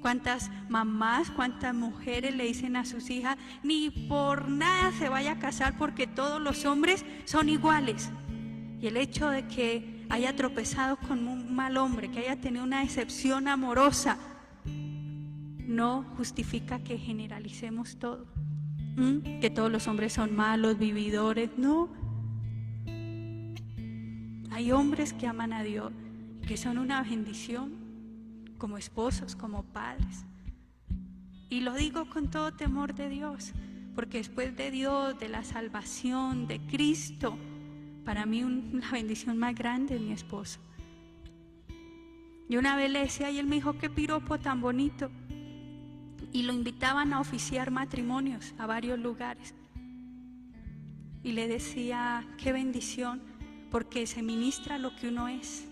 ¿Cuántas mamás, cuántas mujeres le dicen a sus hijas: ni por nada se vaya a casar porque todos los hombres son iguales? Y el hecho de que haya tropezado con un mal hombre, que haya tenido una decepción amorosa, no justifica que generalicemos todo. Que todos los hombres son malos, vividores. No. Hay hombres que aman a Dios, que son una bendición como esposos, como padres. Y lo digo con todo temor de Dios, porque después de Dios, de la salvación, de Cristo, para mí la bendición más grande es mi esposo. Y una vez le decía, y él me dijo: qué piropo tan bonito. Y lo invitaban a oficiar matrimonios a varios lugares. Y le decía: qué bendición, porque se ministra lo que uno es.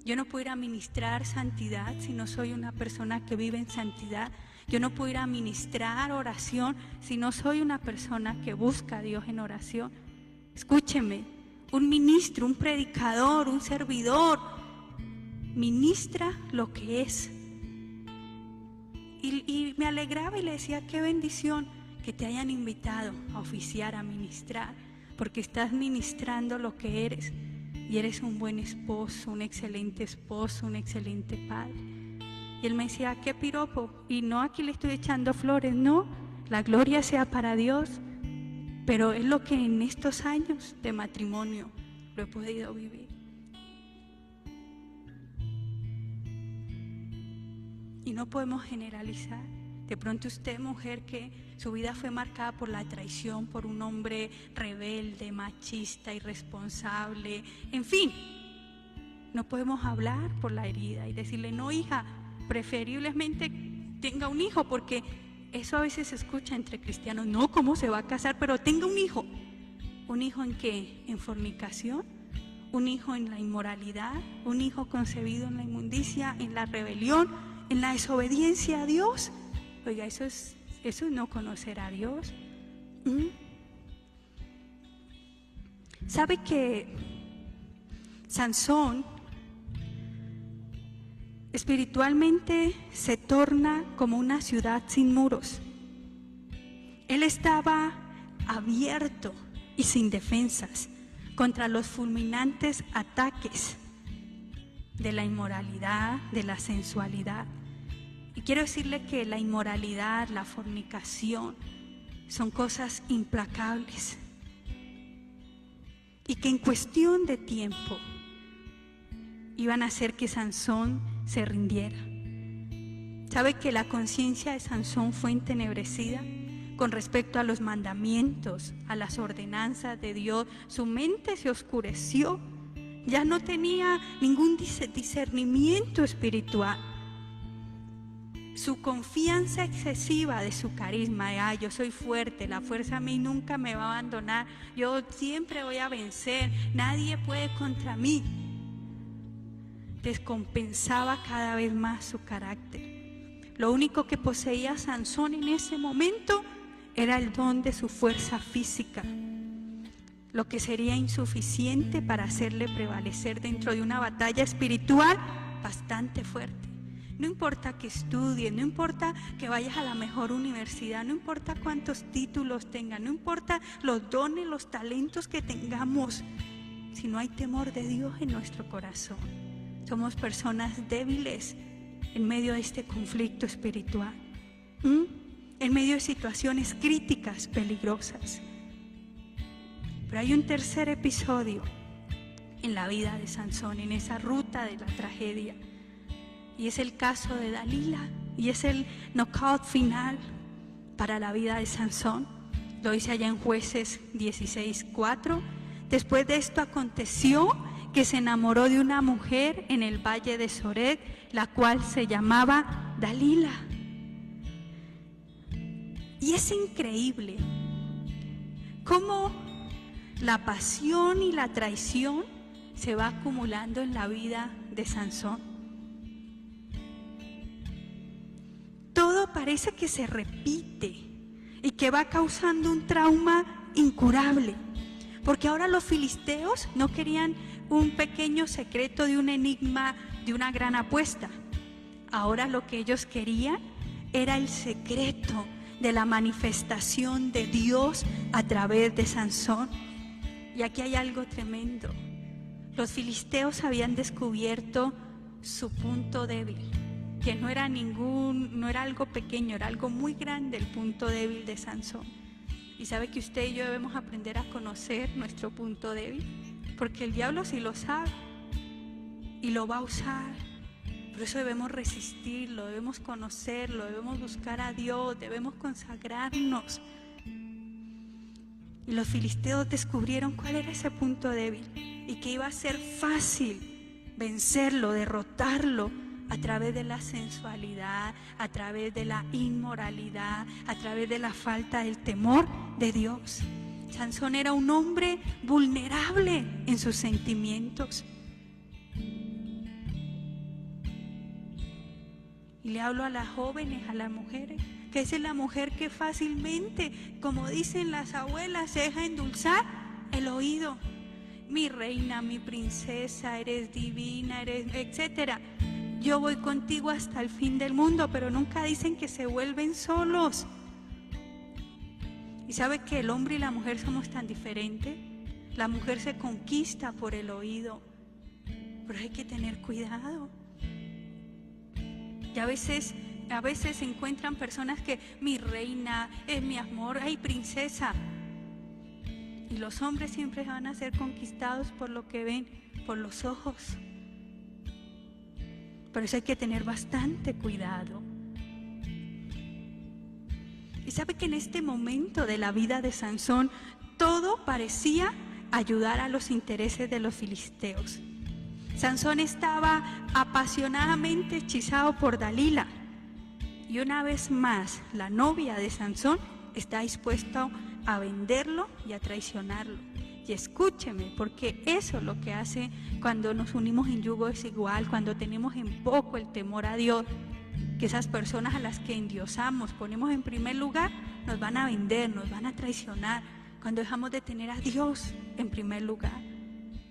Yo no puedo ir a ministrar santidad si no soy una persona que vive en santidad. Yo no puedo ir a ministrar oración si no soy una persona que busca a Dios en oración. Escúcheme, un ministro, un predicador, un servidor, ministra lo que es. Y me alegraba y le decía, qué bendición que te hayan invitado a oficiar, a ministrar, porque estás ministrando lo que eres. Y eres un buen esposo, un excelente padre. Y él me decía, qué piropo. Y no, aquí le estoy echando flores, no, la gloria sea para Dios. Pero es lo que en estos años de matrimonio lo he podido vivir. Y no podemos generalizar. De pronto usted, mujer, que su vida fue marcada por la traición, por un hombre rebelde, machista, irresponsable, en fin. No podemos hablar por la herida y decirle, no, hija, preferiblemente tenga un hijo, porque eso a veces se escucha entre cristianos. No, ¿cómo se va a casar? Pero tenga un hijo. ¿Un hijo en qué? ¿En fornicación? ¿Un hijo en la inmoralidad? ¿Un hijo concebido en la inmundicia, en la rebelión, en la desobediencia a Dios? Oiga, eso es no conocer a Dios. ¿Sabe que Sansón espiritualmente se torna como una ciudad sin muros? Él estaba abierto y sin defensas contra los fulminantes ataques de la inmoralidad, de la sensualidad. Y quiero decirle que la inmoralidad, la fornicación, son cosas implacables y que en cuestión de tiempo iban a hacer que Sansón se rindiera. ¿Sabe que la conciencia de Sansón fue entenebrecida con respecto a los mandamientos, a las ordenanzas de Dios? Su mente se oscureció, ya no tenía ningún discernimiento espiritual. Su confianza excesiva de su carisma, yo soy fuerte, la fuerza a mí nunca me va a abandonar, yo siempre voy a vencer, nadie puede contra mí, descompensaba cada vez más su carácter. Lo único que poseía Sansón en ese momento era el don de su fuerza física, lo que sería insuficiente para hacerle prevalecer dentro de una batalla espiritual bastante fuerte. No importa que estudies, no importa que vayas a la mejor universidad, no importa cuántos títulos tengas, no importa los dones, los talentos que tengamos, si no hay temor de Dios en nuestro corazón, somos personas débiles en medio de este conflicto espiritual, en medio de situaciones críticas, peligrosas. Pero hay un tercer episodio en la vida de Sansón, en esa ruta de la tragedia. Y es el caso de Dalila, y es el knockout final para la vida de Sansón. Lo dice allá en Jueces 16:4. Después de esto aconteció que se enamoró de una mujer en el valle de Sorek, la cual se llamaba Dalila. Y es increíble cómo la pasión y la traición se va acumulando en la vida de Sansón. Todo parece que se repite y que va causando un trauma incurable, porque ahora los filisteos no querían un pequeño secreto de un enigma, de una gran apuesta. Ahora lo que ellos querían era el secreto de la manifestación de Dios a través de Sansón. Y aquí hay algo tremendo. Los filisteos habían descubierto su punto débil, que no era algo pequeño, era algo muy grande, el punto débil de Sansón. Y sabe que usted y yo debemos aprender a conocer nuestro punto débil, porque el diablo sí lo sabe y lo va a usar. Por eso debemos resistirlo, debemos conocerlo, debemos buscar a Dios, debemos consagrarnos. Y los filisteos descubrieron cuál era ese punto débil y que iba a ser fácil vencerlo, derrotarlo a través de la sensualidad, a través de la inmoralidad, a través de la falta del temor de Dios. Sansón era un hombre vulnerable en sus sentimientos. Y le hablo a las jóvenes, a las mujeres, que esa es la mujer que fácilmente, como dicen las abuelas, se deja endulzar el oído. mi reina, mi princesa, eres divina, etcétera. Yo voy contigo hasta el fin del mundo, pero nunca dicen que se vuelven solos. Y sabe que el hombre y la mujer somos tan diferentes. La mujer se conquista por el oído, pero hay que tener cuidado. Y a veces se encuentran personas que mi reina es mi amor, ay princesa. Y los hombres siempre van a ser conquistados por lo que ven, por los ojos. Por eso hay que tener bastante cuidado. Y sabe que en este momento de la vida de Sansón, todo parecía ayudar a los intereses de los filisteos. Sansón estaba apasionadamente hechizado por Dalila. Y una vez más, la novia de Sansón está dispuesta a venderlo y a traicionarlo. Y escúcheme, porque eso es lo que hace cuando nos unimos en yugo desigual, cuando tenemos en poco el temor a Dios, que esas personas a las que endiosamos, ponemos en primer lugar, nos van a vender, nos van a traicionar, cuando dejamos de tener a Dios en primer lugar.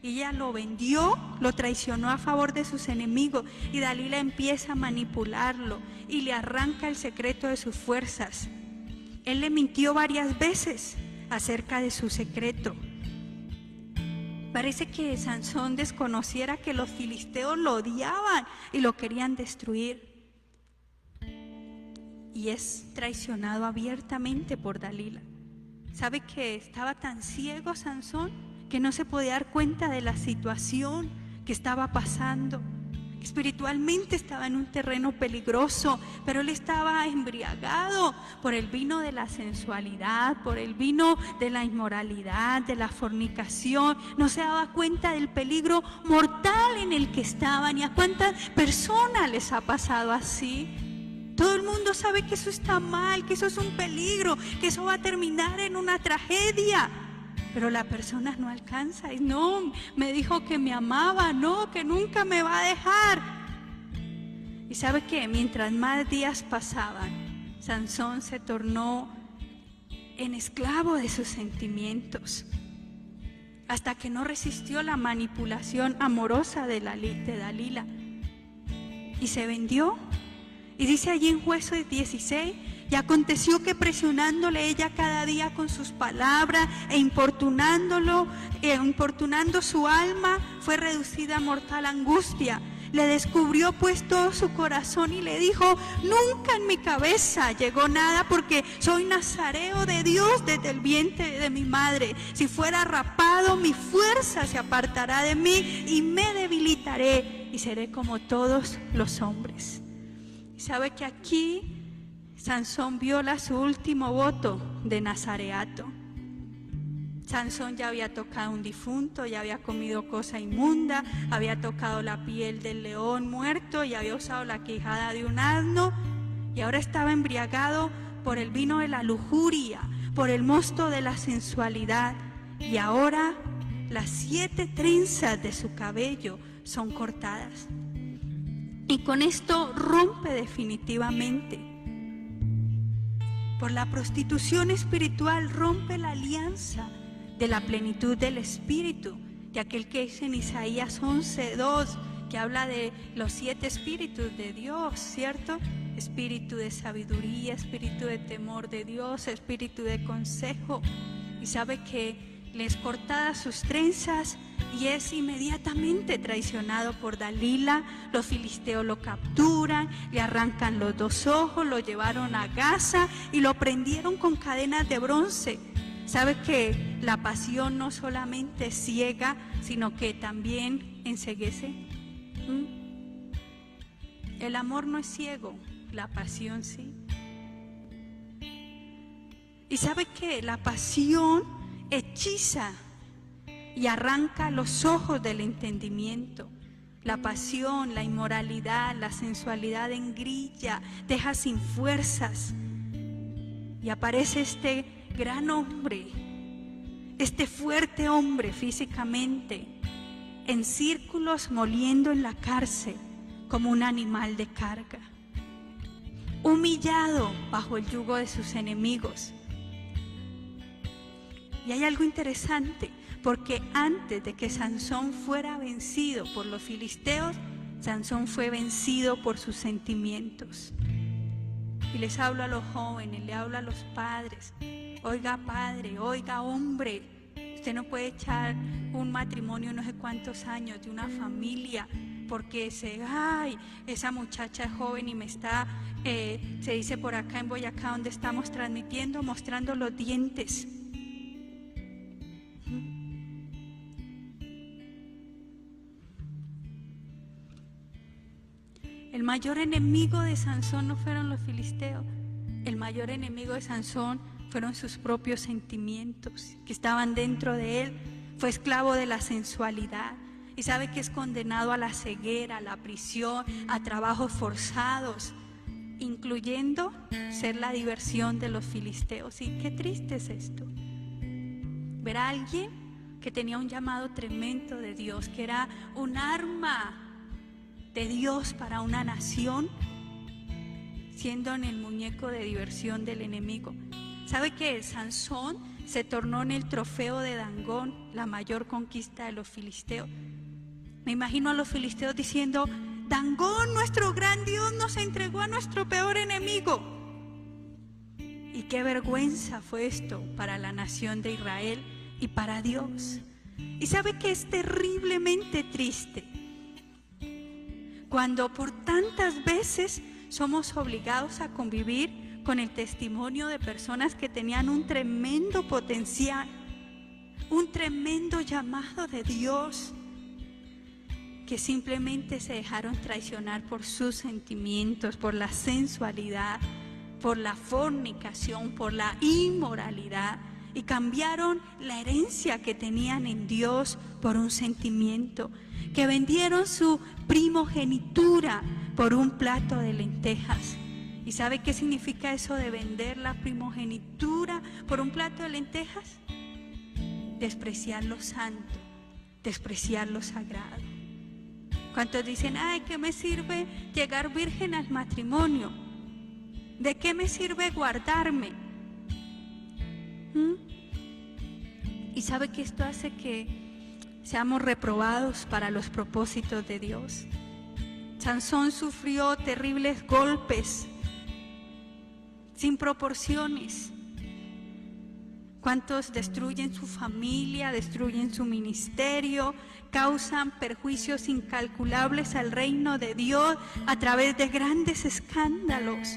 Y ella lo vendió, lo traicionó a favor de sus enemigos, y Dalila empieza a manipularlo y le arranca el secreto de sus fuerzas. Él le mintió varias veces acerca de su secreto. Parece que Sansón desconociera que los filisteos lo odiaban y lo querían destruir. Y es traicionado abiertamente por Dalila. ¿Sabe que estaba tan ciego Sansón que no se podía dar cuenta de la situación que estaba pasando? Espiritualmente estaba en un terreno peligroso, pero él estaba embriagado por el vino de la sensualidad, por el vino de la inmoralidad, de la fornicación. No se daba cuenta del peligro mortal en el que estaban. ¿Y a cuántas personas les ha pasado así? Todo el mundo sabe que eso está mal, que eso es un peligro, que eso va a terminar en una tragedia. Pero la persona no alcanza y no, me dijo que me amaba, no, que nunca me va a dejar. Y sabe que mientras más días pasaban, Sansón se tornó en esclavo de sus sentimientos, hasta que no resistió la manipulación amorosa de Dalila y se vendió. Y dice allí en Jueces 16, y aconteció que presionándole ella cada día con sus palabras e importunando su alma, fue reducida a mortal angustia. Le descubrió pues todo su corazón y le dijo: nunca en mi cabeza llegó nada, porque soy nazareo de Dios desde el vientre de mi madre. Si fuera rapado, mi fuerza se apartará de mí y me debilitaré y seré como todos los hombres. Y sabe que aquí Sansón viola su último voto de nazareato. Sansón ya había tocado un difunto, ya había comido cosa inmunda, había tocado la piel del león muerto y había usado la quijada de un asno, y ahora estaba embriagado por el vino de la lujuria, por el mosto de la sensualidad, y ahora las 7 trenzas de su cabello son cortadas. Y con esto rompe definitivamente. Por la prostitución espiritual rompe la alianza de la plenitud del Espíritu, de aquel que dice en Isaías 11:2, que habla de los 7 espíritus de Dios, ¿cierto? Espíritu de sabiduría, espíritu de temor de Dios, espíritu de consejo. Y sabe que les cortadas sus trenzas y es inmediatamente traicionado por Dalila. Los filisteos lo capturan, le arrancan los 2 ojos, lo llevaron a Gaza y lo prendieron con cadenas de bronce. ¿Sabe que la pasión no solamente ciega, sino que también enceguece? El amor no es ciego, la pasión sí. Y sabe que la pasión hechiza y arranca los ojos del entendimiento. La pasión, la inmoralidad, la sensualidad engrilla, deja sin fuerzas. Y aparece este gran hombre, este fuerte hombre físicamente, en círculos moliendo en la cárcel como un animal de carga, humillado bajo el yugo de sus enemigos. Y hay algo interesante, porque antes de que Sansón fuera vencido por los filisteos, Sansón fue vencido por sus sentimientos. Y les hablo a los jóvenes, le hablo a los padres. Oiga padre, oiga hombre, usted no puede echar un matrimonio no sé cuántos años de una familia porque esa muchacha es joven y me está, se dice por acá en Boyacá donde estamos transmitiendo, mostrando los dientes. El mayor enemigo de Sansón no fueron los filisteos. El mayor enemigo de Sansón fueron sus propios sentimientos que estaban dentro de él. Fue esclavo de la sensualidad y sabe que es condenado a la ceguera, a la prisión, a trabajos forzados, incluyendo ser la diversión de los filisteos. Y qué triste es esto. Ver a alguien que tenía un llamado tremendo de Dios, que era un arma de Dios para una nación, siendo en el muñeco de diversión del enemigo. ¿Sabe que Sansón se tornó en el trofeo de Dagón, la mayor conquista de los filisteos? Me imagino a los filisteos diciendo: Dagón, nuestro gran Dios, nos entregó a nuestro peor enemigo. Y qué vergüenza fue esto para la nación de Israel y para Dios. Y sabe que es terriblemente triste cuando por tantas veces somos obligados a convivir con el testimonio de personas que tenían un tremendo potencial, un tremendo llamado de Dios, que simplemente se dejaron traicionar por sus sentimientos, por la sensualidad, por la fornicación, por la inmoralidad, y cambiaron la herencia que tenían en Dios por un sentimiento, que vendieron su primogenitura por un plato de lentejas. ¿Y sabe qué significa eso de vender la primogenitura por un plato de lentejas? Despreciar lo santo, despreciar lo sagrado. ¿Cuántos dicen: ay, ¿qué me sirve llegar virgen al matrimonio? ¿De qué me sirve guardarme? Y sabe que esto hace que seamos reprobados para los propósitos de Dios. Sansón sufrió terribles golpes sin proporciones. ¿Cuántos destruyen su familia, destruyen su ministerio, causan perjuicios incalculables al reino de Dios a través de grandes escándalos?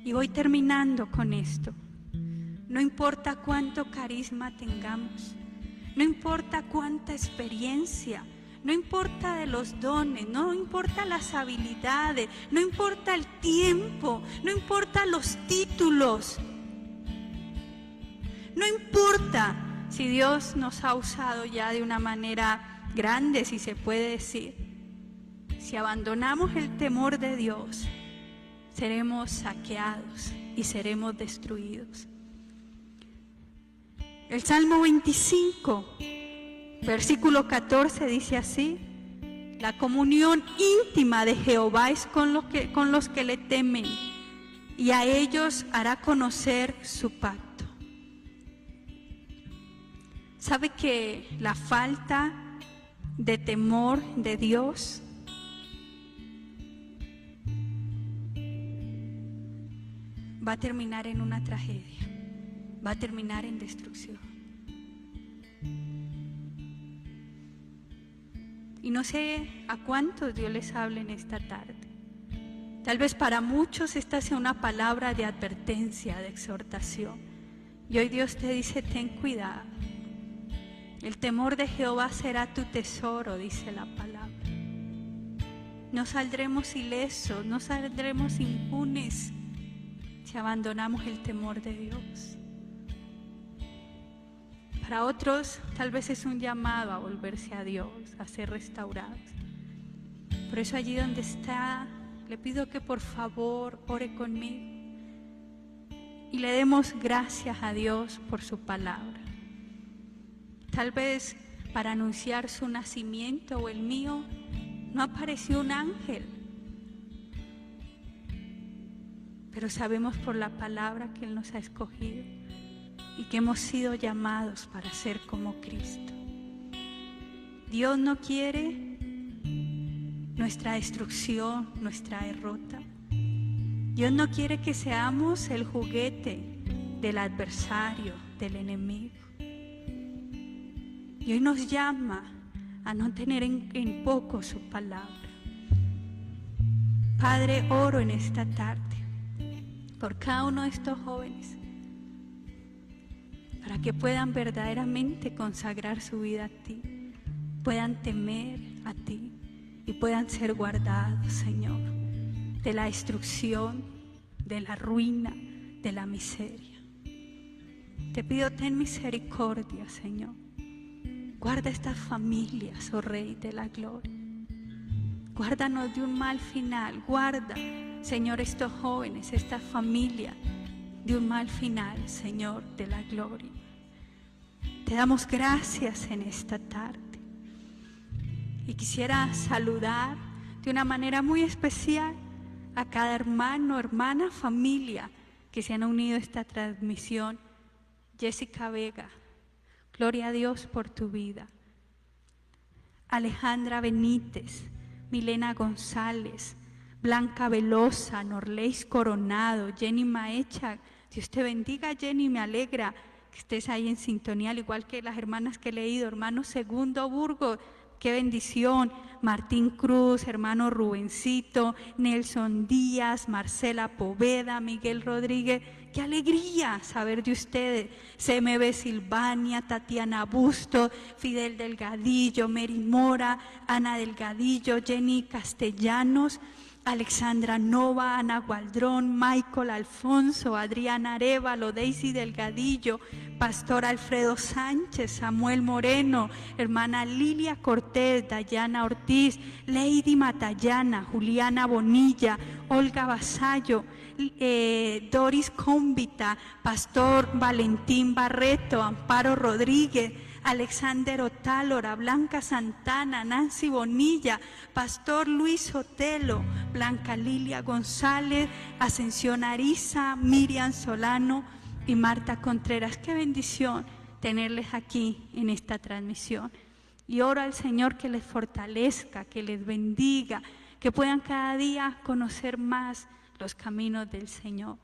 Y voy terminando con esto. No importa cuánto carisma tengamos, no importa cuánta experiencia, no importa de los dones, no importa las habilidades, no importa el tiempo, no importa los títulos, no importa si Dios nos ha usado ya de una manera grande, si se puede decir. Si abandonamos el temor de Dios, seremos saqueados y seremos destruidos. El Salmo 25, versículo 14 dice así: la comunión íntima de Jehová es con los que le temen, y a ellos hará conocer su pacto. ¿Sabe que la falta de temor de Dios va a terminar en una tragedia? Va a terminar en destrucción. Y no sé a cuántos Dios les hable en esta tarde. Tal vez para muchos esta sea una palabra de advertencia, de exhortación. Y hoy Dios te dice: ten cuidado. El temor de Jehová será tu tesoro, dice la palabra. No saldremos ilesos, no saldremos impunes si abandonamos el temor de Dios. Para otros tal vez es un llamado a volverse a Dios, a ser restaurados. Por eso allí donde está, le pido que por favor ore conmigo y le demos gracias a Dios por su palabra. Tal vez para anunciar su nacimiento o el mío no apareció un ángel, pero sabemos por la palabra que Él nos ha escogido. y que hemos sido llamados para ser como Cristo. Dios no quiere nuestra destrucción, nuestra derrota. Dios no quiere que seamos el juguete del adversario, del enemigo. Y hoy nos llama a no tener en poco su palabra. Padre, oro en esta tarde por cada uno de estos jóvenes, para que puedan verdaderamente consagrar su vida a ti, puedan temer a ti y puedan ser guardados, Señor, de la destrucción, de la ruina, de la miseria. Te pido, ten misericordia, Señor. Guarda estas familias, oh Rey de la Gloria. Guárdanos de un mal final. Guarda, Señor, estos jóvenes, esta familia, de un mal final, Señor, de la gloria. Te damos gracias en esta tarde. Y quisiera saludar de una manera muy especial a cada hermano, hermana, familia que se han unido a esta transmisión. Jessica Vega, gloria a Dios por tu vida. Alejandra Benítez, Milena González, Blanca Velosa, Norleis Coronado, Jenny Maecha. Dios te bendiga, Jenny, me alegra que estés ahí en sintonía, al igual que las hermanas que he leído, hermano Segundo Burgo, qué bendición, Martín Cruz, hermano Rubencito, Nelson Díaz, Marcela Poveda, Miguel Rodríguez, qué alegría saber de ustedes, CMB Silvania, Tatiana Busto, Fidel Delgadillo, Mary Mora, Ana Delgadillo, Jenny Castellanos, Alexandra Nova, Ana Gualdrón, Michael Alfonso, Adriana Arevalo, Daisy Delgadillo, Pastor Alfredo Sánchez, Samuel Moreno, hermana Lilia Cortés, Dayana Ortiz, Lady Matallana, Juliana Bonilla, Olga Vasallo, Doris Cómbita, Pastor Valentín Barreto, Amparo Rodríguez, Alexander Otálora, Blanca Santana, Nancy Bonilla, Pastor Luis Otelo, Blanca Lilia González, Ascensión Ariza, Miriam Solano y Marta Contreras. Qué bendición tenerles aquí en esta transmisión. Y oro al Señor que les fortalezca, que les bendiga, que puedan cada día conocer más los caminos del Señor.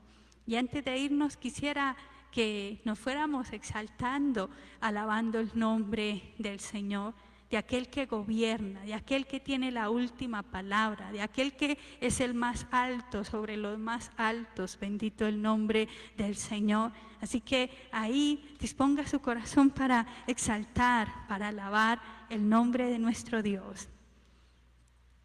Y antes de irnos quisiera que nos fuéramos exaltando, alabando el nombre del Señor, de aquel que gobierna, de aquel que tiene la última palabra, de aquel que es el más alto sobre los más altos. Bendito el nombre del Señor. Así que ahí disponga su corazón para exaltar, para alabar el nombre de nuestro Dios.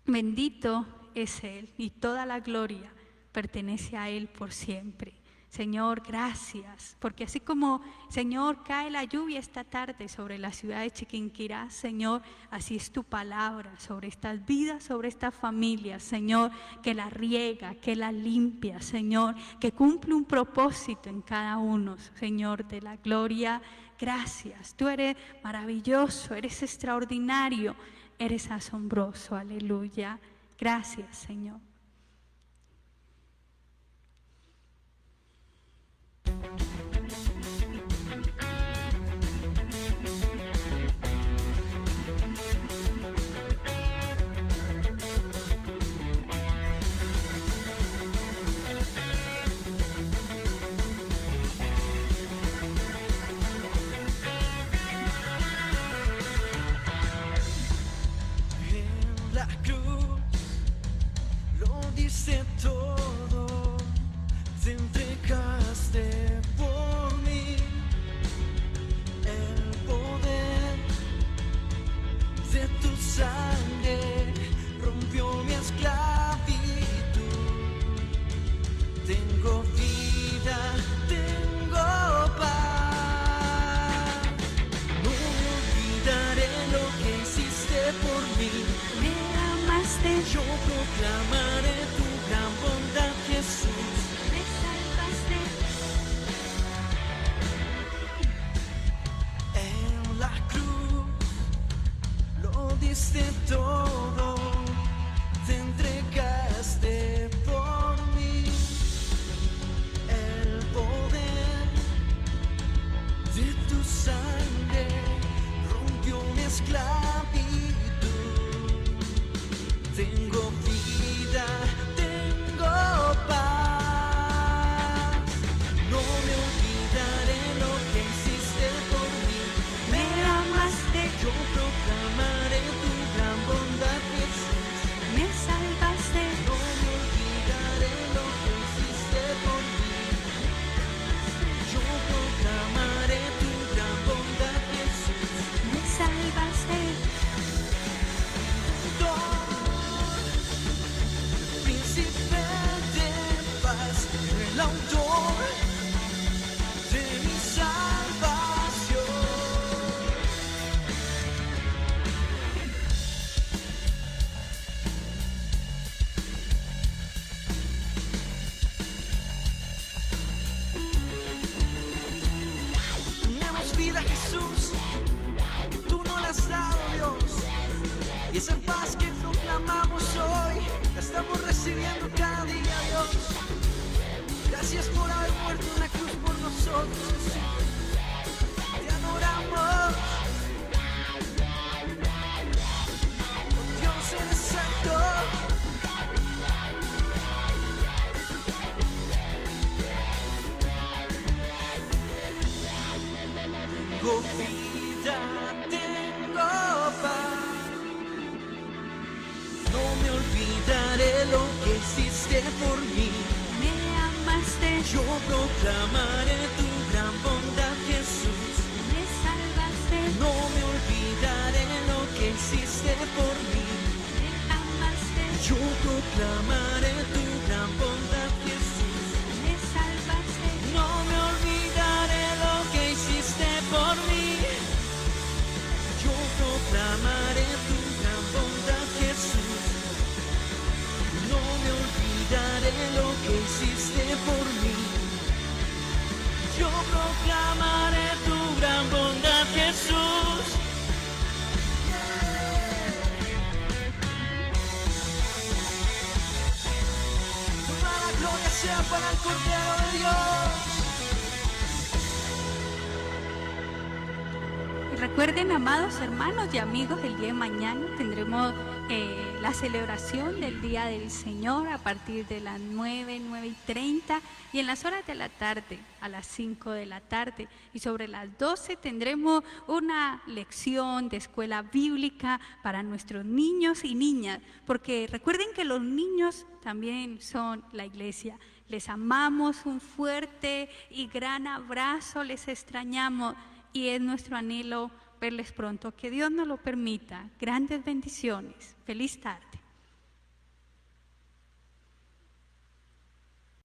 Bendito es Él y toda la gloria pertenece a Él por siempre. Señor, gracias, porque así como, Señor, cae la lluvia esta tarde sobre la ciudad de Chiquinquirá, Señor, así es tu palabra sobre estas vidas, sobre estas familias, Señor, que la riega, que la limpia, Señor, que cumple un propósito en cada uno, Señor, de la gloria. Gracias, tú eres maravilloso, eres extraordinario, eres asombroso, aleluya. Gracias, Señor. En la cruz lo diste todo, te entregaste por mí. El poder de tu sangre rompió mi esclavitud. Tengo vida, tengo paz. No olvidaré lo que hiciste por mí. Me amaste, Yo proclamaré tu gran bondad, Jesús. me salvaste. En la cruz lo diste todo, te entregaste por mí. El poder Tengo vida, tengo paz. No me olvidaré lo que hiciste por mí. Me amaste, Yo proclamaré tu gran bondad, Jesús. me salvaste, No me olvidaré lo que hiciste por mí. Yo proclamaré tu gran bondad, Jesús. me salvaste. Príncipe de paz, el autor de mi salvación. Tenemos vida, Jesús, tú no la has dado, Dios. Y esa paz que proclamamos hoy, la estamos recibiendo cada día, Dios. Gracias por haber muerto en la cruz por nosotros, Jesús. Te adoramos. Oh, Dios, eres santo. Tengo vida, tengo paz. No me olvidaré lo que hiciste por mí. Me amaste, Yo proclamaré tu gran bondad, Jesús. me salvaste, No me olvidaré lo que hiciste por mí. me amaste, Yo proclamaré tu gran bondad, Jesús. me salvaste, No me olvidaré lo que hiciste por mí. Yo proclamaré tu gran bondad, Jesús. No me olvidaré lo que hiciste por mí. Yo proclamaré tu gran bondad, Jesús. Toda la gloria sea para el Cordero de Dios. Y recuerden, amados hermanos y amigos, el día de mañana tendremos la celebración del Día del Señor a partir de las 9:30 y en las horas de la tarde, a las 5 de la tarde. Y sobre las 12 tendremos una lección de escuela bíblica para nuestros niños y niñas, porque recuerden que los niños también son la iglesia. Les amamos, un fuerte y gran abrazo, les extrañamos. Y es nuestro anhelo verles pronto. Que Dios nos lo permita. Grandes bendiciones. Feliz tarde.